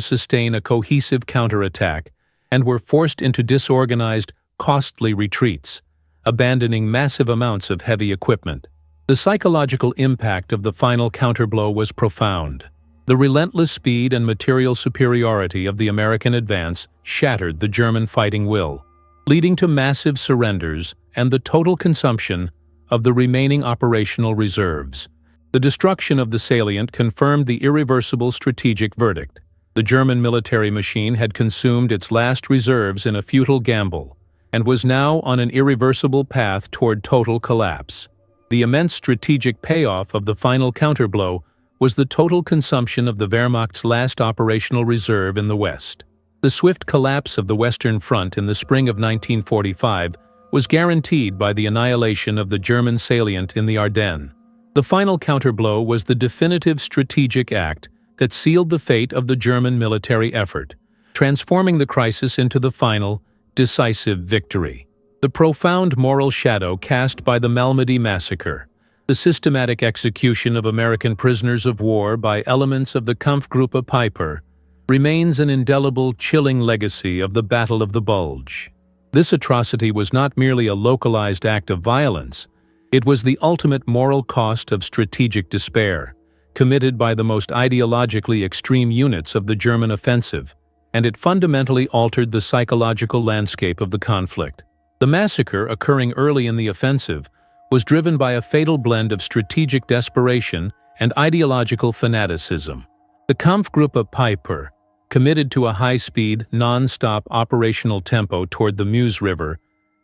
sustain a cohesive counterattack and were forced into disorganized, costly retreats, abandoning massive amounts of heavy equipment. The psychological impact of the final counterblow was profound. The relentless speed and material superiority of the American advance shattered the German fighting will, leading to massive surrenders and the total consumption of the remaining operational reserves. The destruction of the salient confirmed the irreversible strategic verdict. The German military machine had consumed its last reserves in a futile gamble, and was now on an irreversible path toward total collapse. The immense strategic payoff of the final counterblow was the total consumption of the Wehrmacht's last operational reserve in the West. The swift collapse of the Western Front in the spring of 1945 was guaranteed by the annihilation of the German salient in the Ardennes. The final counterblow was the definitive strategic act that sealed the fate of the German military effort, transforming the crisis into the final, decisive victory. The profound moral shadow cast by the Malmedy Massacre, the systematic execution of American prisoners of war by elements of the Kampfgruppe Peiper, remains an indelible, chilling legacy of the Battle of the Bulge. This atrocity was not merely a localized act of violence. It was the ultimate moral cost of strategic despair, committed by the most ideologically extreme units of the German offensive, and it fundamentally altered the psychological landscape of the conflict. The massacre, occurring early in the offensive, was driven by a fatal blend of strategic desperation and ideological fanaticism. The Kampfgruppe Peiper, committed to a high-speed, non-stop operational tempo toward the Meuse River,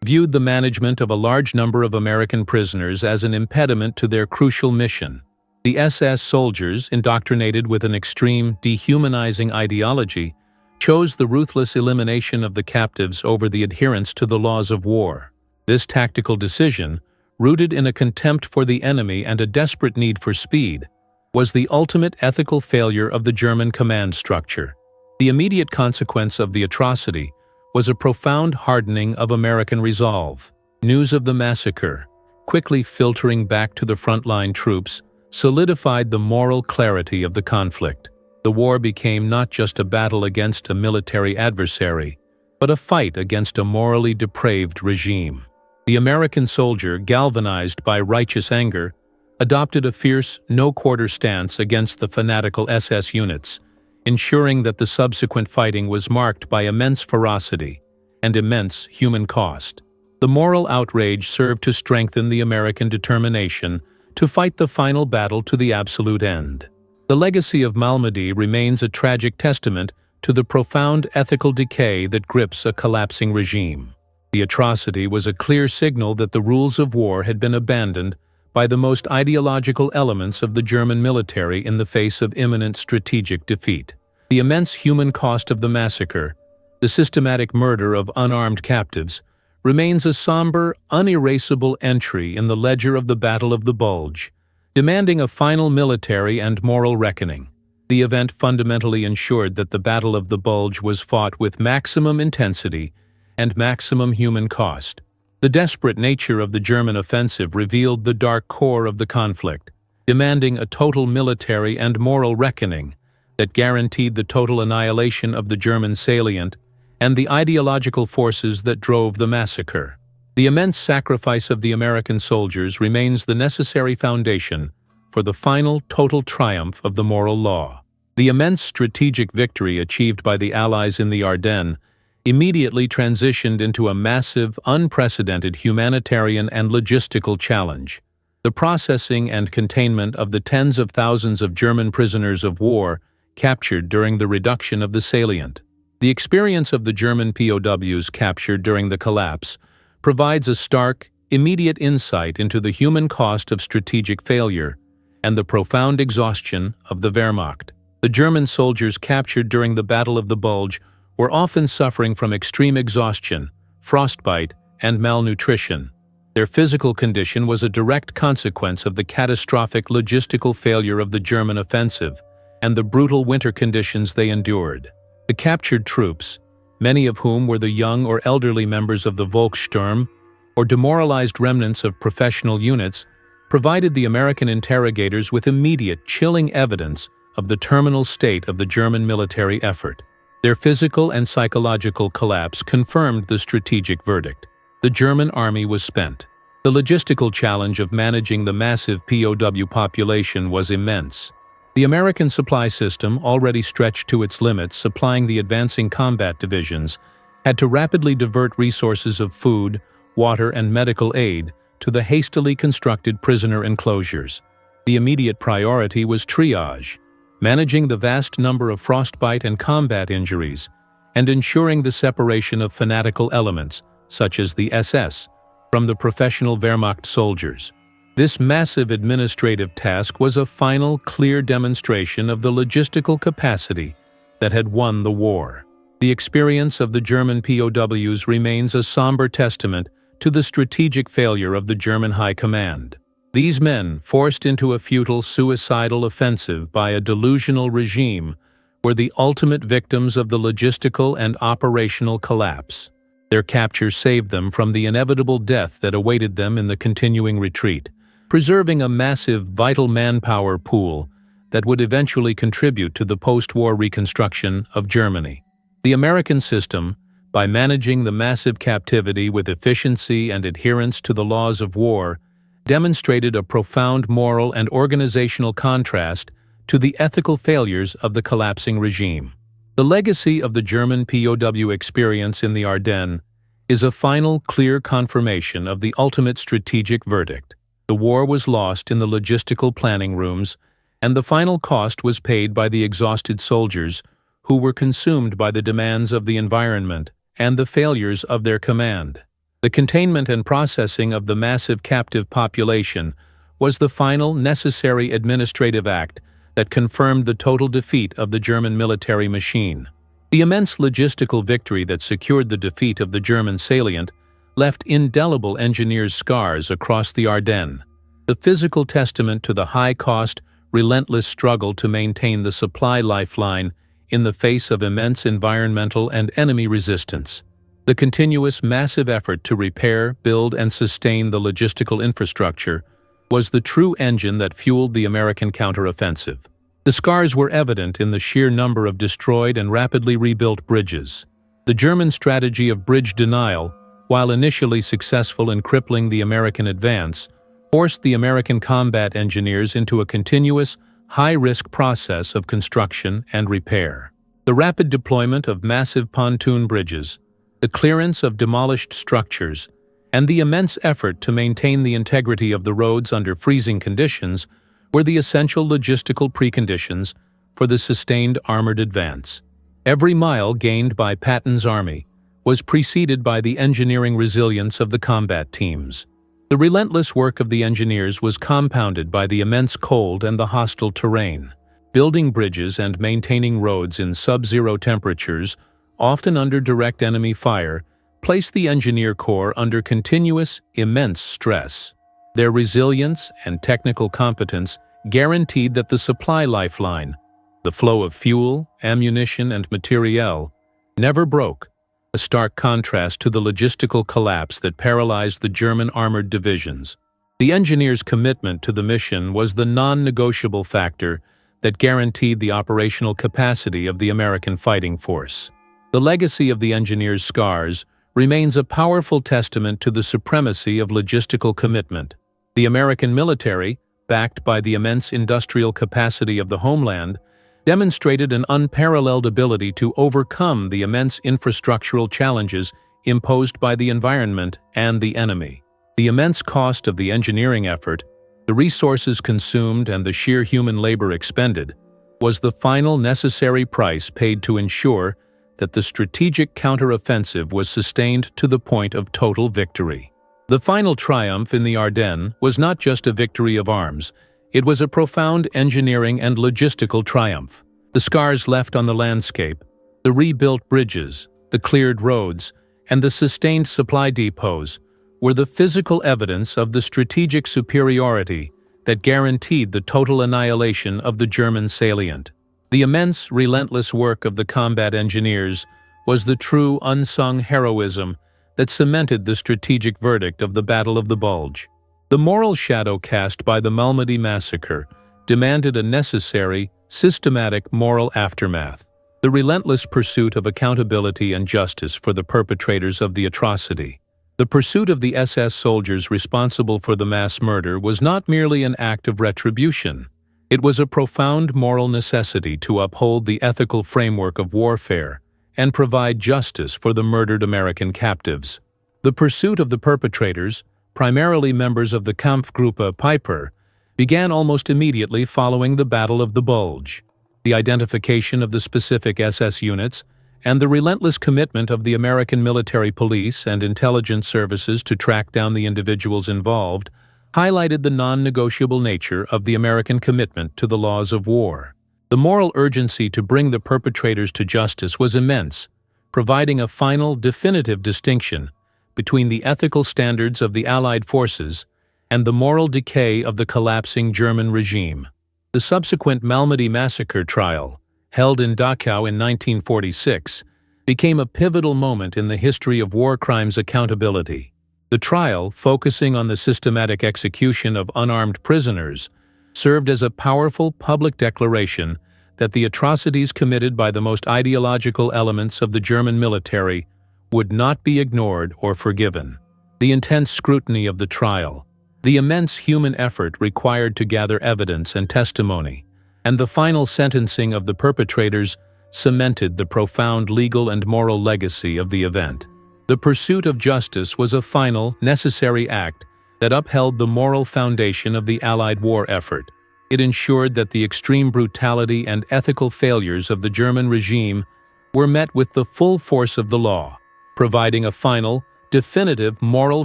viewed the management of a large number of American prisoners as an impediment to their crucial mission. The SS soldiers, indoctrinated with an extreme, dehumanizing ideology, chose the ruthless elimination of the captives over the adherence to the laws of war. This tactical decision, rooted in a contempt for the enemy and a desperate need for speed, was the ultimate ethical failure of the German command structure. The immediate consequence of the atrocity was a profound hardening of American resolve. News of the massacre, quickly filtering back to the frontline troops, solidified the moral clarity of the conflict. The war became not just a battle against a military adversary, but a fight against a morally depraved regime. The American soldier, galvanized by righteous anger, adopted a fierce, no-quarter stance against the fanatical SS units, ensuring that the subsequent fighting was marked by immense ferocity and immense human cost. The moral outrage served to strengthen the American determination to fight the final battle to the absolute end. The legacy of Malmedy remains a tragic testament to the profound ethical decay that grips a collapsing regime. The atrocity was a clear signal that the rules of war had been abandoned by the most ideological elements of the German military in the face of imminent strategic defeat. The immense human cost of the massacre, the systematic murder of unarmed captives, remains a somber, unerasable entry in the ledger of the Battle of the Bulge, demanding a final military and moral reckoning. The event fundamentally ensured that the Battle of the Bulge was fought with maximum intensity and maximum human cost. The desperate nature of the German offensive revealed the dark core of the conflict, demanding a total military and moral reckoning that guaranteed the total annihilation of the German salient and the ideological forces that drove the massacre. The immense sacrifice of the American soldiers remains the necessary foundation for the final total triumph of the moral law. The immense strategic victory achieved by the Allies in the Ardennes immediately transitioned into a massive, unprecedented humanitarian and logistical challenge. The processing and containment of the tens of thousands of German prisoners of war captured during the reduction of the salient. The experience of the German POWs captured during the collapse provides a stark, immediate insight into the human cost of strategic failure and the profound exhaustion of the Wehrmacht. The German soldiers captured during the Battle of the Bulge were often suffering from extreme exhaustion, frostbite, and malnutrition. Their physical condition was a direct consequence of the catastrophic logistical failure of the German offensive and the brutal winter conditions they endured. The captured troops, many of whom were the young or elderly members of the Volkssturm or demoralized remnants of professional units, provided the American interrogators with immediate, chilling evidence of the terminal state of the German military effort. Their physical and psychological collapse confirmed the strategic verdict. The German army was spent. The logistical challenge of managing the massive POW population was immense. The American supply system, already stretched to its limits supplying the advancing combat divisions, had to rapidly divert resources of food, water, and medical aid to the hastily constructed prisoner enclosures. The immediate priority was triage, managing the vast number of frostbite and combat injuries, and ensuring the separation of fanatical elements, such as the SS, from the professional Wehrmacht soldiers. This massive administrative task was a final, clear demonstration of the logistical capacity that had won the war. The experience of the German POWs remains a somber testament to the strategic failure of the German High Command. These men, forced into a futile, suicidal offensive by a delusional regime, were the ultimate victims of the logistical and operational collapse. Their capture saved them from the inevitable death that awaited them in the continuing retreat, preserving a massive, vital manpower pool that would eventually contribute to the post-war reconstruction of Germany. The American system, by managing the massive captivity with efficiency and adherence to the laws of war, demonstrated a profound moral and organizational contrast to the ethical failures of the collapsing regime. The legacy of the German POW experience in the Ardennes is a final, clear confirmation of the ultimate strategic verdict. The war was lost in the logistical planning rooms, and the final cost was paid by the exhausted soldiers who were consumed by the demands of the environment and the failures of their command. The containment and processing of the massive captive population was the final necessary administrative act that confirmed the total defeat of the German military machine. The immense logistical victory that secured the defeat of the German salient left indelible engineers' scars across the Ardennes, the physical testament to the high-cost, relentless struggle to maintain the supply lifeline in the face of immense environmental and enemy resistance. The continuous, massive effort to repair, build, and sustain the logistical infrastructure was the true engine that fueled the American counteroffensive. The scars were evident in the sheer number of destroyed and rapidly rebuilt bridges. The German strategy of bridge denial, while initially successful in crippling the American advance, forced the American combat engineers into a continuous, high-risk process of construction and repair. The rapid deployment of massive pontoon bridges, the clearance of demolished structures, and the immense effort to maintain the integrity of the roads under freezing conditions were the essential logistical preconditions for the sustained armored advance. Every mile gained by Patton's army was preceded by the engineering resilience of the combat teams. The relentless work of the engineers was compounded by the immense cold and the hostile terrain. Building bridges and maintaining roads in sub-zero temperatures, often under direct enemy fire, placed the engineer corps under continuous, immense stress. Their resilience and technical competence guaranteed that the supply lifeline, the flow of fuel, ammunition, and materiel, never broke, a stark contrast to the logistical collapse that paralyzed the German armored divisions. The engineers' commitment to the mission was the non-negotiable factor that guaranteed the operational capacity of the American fighting force. The legacy of the engineers' scars remains a powerful testament to the supremacy of logistical commitment. The American military, backed by the immense industrial capacity of the homeland, demonstrated an unparalleled ability to overcome the immense infrastructural challenges imposed by the environment and the enemy. The immense cost of the engineering effort, the resources consumed, and the sheer human labor expended was the final necessary price paid to ensure that the strategic counteroffensive was sustained to the point of total victory. The final triumph in the Ardennes was not just a victory of arms, it was a profound engineering and logistical triumph. The scars left on the landscape, the rebuilt bridges, the cleared roads, and the sustained supply depots were the physical evidence of the strategic superiority that guaranteed the total annihilation of the German salient. The immense, relentless work of the combat engineers was the true unsung heroism that cemented the strategic verdict of the Battle of the Bulge. The moral shadow cast by the Malmedy Massacre demanded a necessary, systematic moral aftermath. The relentless pursuit of accountability and justice for the perpetrators of the atrocity. The pursuit of the SS soldiers responsible for the mass murder was not merely an act of retribution. It was a profound moral necessity to uphold the ethical framework of warfare and provide justice for the murdered American captives. The pursuit of the perpetrators, primarily members of the Kampfgruppe Piper, began almost immediately following the Battle of the Bulge. The identification of the specific SS units and the relentless commitment of the American military police and intelligence services to track down the individuals involved highlighted the non-negotiable nature of the American commitment to the laws of war. The moral urgency to bring the perpetrators to justice was immense, providing a final, definitive distinction between the ethical standards of the Allied forces and the moral decay of the collapsing German regime. The subsequent Malmedy Massacre trial, held in Dachau in 1946, became a pivotal moment in the history of war crimes accountability. The trial, focusing on the systematic execution of unarmed prisoners, served as a powerful public declaration that the atrocities committed by the most ideological elements of the German military would not be ignored or forgiven. The intense scrutiny of the trial, the immense human effort required to gather evidence and testimony, and the final sentencing of the perpetrators cemented the profound legal and moral legacy of the event. The pursuit of justice was a final, necessary act that upheld the moral foundation of the Allied war effort. It ensured that the extreme brutality and ethical failures of the German regime were met with the full force of the law, providing a final, definitive moral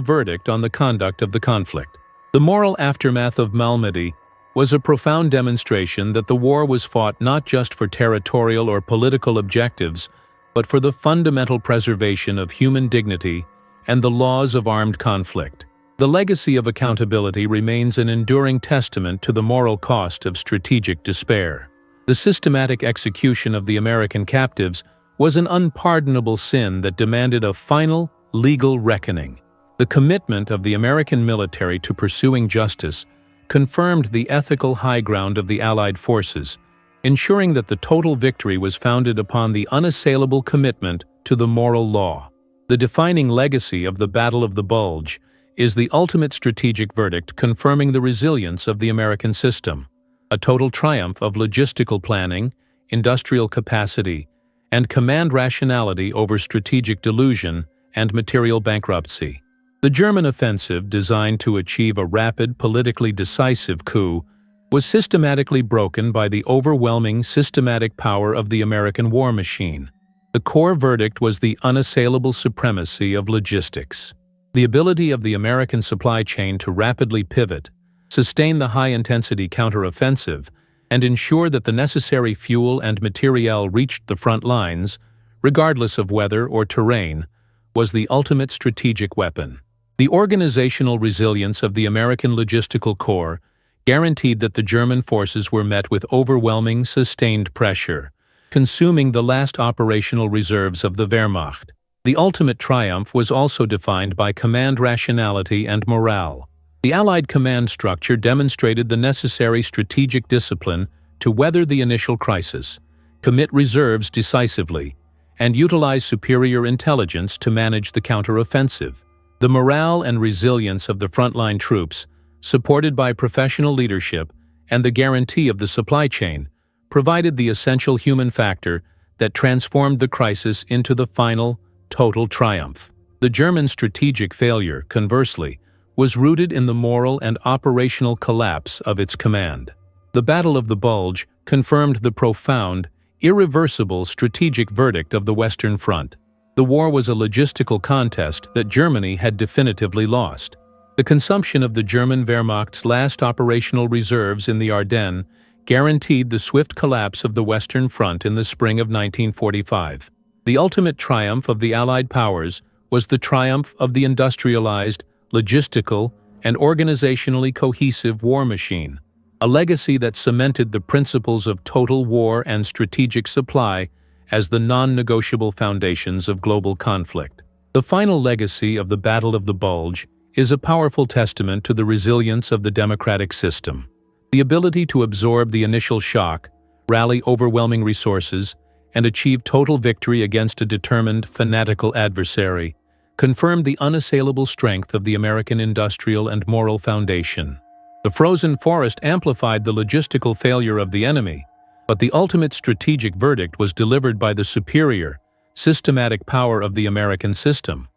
verdict on the conduct of the conflict. The moral aftermath of Malmedy was a profound demonstration that the war was fought not just for territorial or political objectives, but for the fundamental preservation of human dignity and the laws of armed conflict. The legacy of accountability remains an enduring testament to the moral cost of strategic despair. The systematic execution of the American captives was an unpardonable sin that demanded a final, legal reckoning. The commitment of the American military to pursuing justice confirmed the ethical high ground of the Allied forces, ensuring that the total victory was founded upon the unassailable commitment to the moral law. The defining legacy of the Battle of the Bulge is the ultimate strategic verdict confirming the resilience of the American system, a total triumph of logistical planning, industrial capacity, and command rationality over strategic delusion and material bankruptcy. The German offensive, designed to achieve a rapid, politically decisive coup, was systematically broken by the overwhelming systematic power of the American war machine. The core verdict was the unassailable supremacy of logistics. The ability of the American supply chain to rapidly pivot, sustain the high-intensity counteroffensive, and ensure that the necessary fuel and materiel reached the front lines, regardless of weather or terrain, was the ultimate strategic weapon. The organizational resilience of the American logistical corps guaranteed that the German forces were met with overwhelming, sustained pressure, consuming the last operational reserves of the Wehrmacht. The ultimate triumph was also defined by command rationality and morale. The Allied command structure demonstrated the necessary strategic discipline to weather the initial crisis, commit reserves decisively, and utilize superior intelligence to manage the counteroffensive. The morale and resilience of the frontline troops, supported by professional leadership and the guarantee of the supply chain, provided the essential human factor that transformed the crisis into the final, total triumph. The German strategic failure, conversely, was rooted in the moral and operational collapse of its command. The Battle of the Bulge confirmed the profound, irreversible strategic verdict of the Western Front. The war was a logistical contest that Germany had definitively lost. The consumption of the German Wehrmacht's last operational reserves in the Ardennes guaranteed the swift collapse of the Western Front in the spring of 1945. The ultimate triumph of the Allied powers was the triumph of the industrialized, logistical, and organizationally cohesive war machine, a legacy that cemented the principles of total war and strategic supply as the non-negotiable foundations of global conflict. The final legacy of the Battle of the Bulge is a powerful testament to the resilience of the democratic system. The ability to absorb the initial shock, rally overwhelming resources, and achieve total victory against a determined, fanatical adversary confirmed the unassailable strength of the American industrial and moral foundation. The frozen forest amplified the logistical failure of the enemy, but the ultimate strategic verdict was delivered by the superior, systematic power of the American system.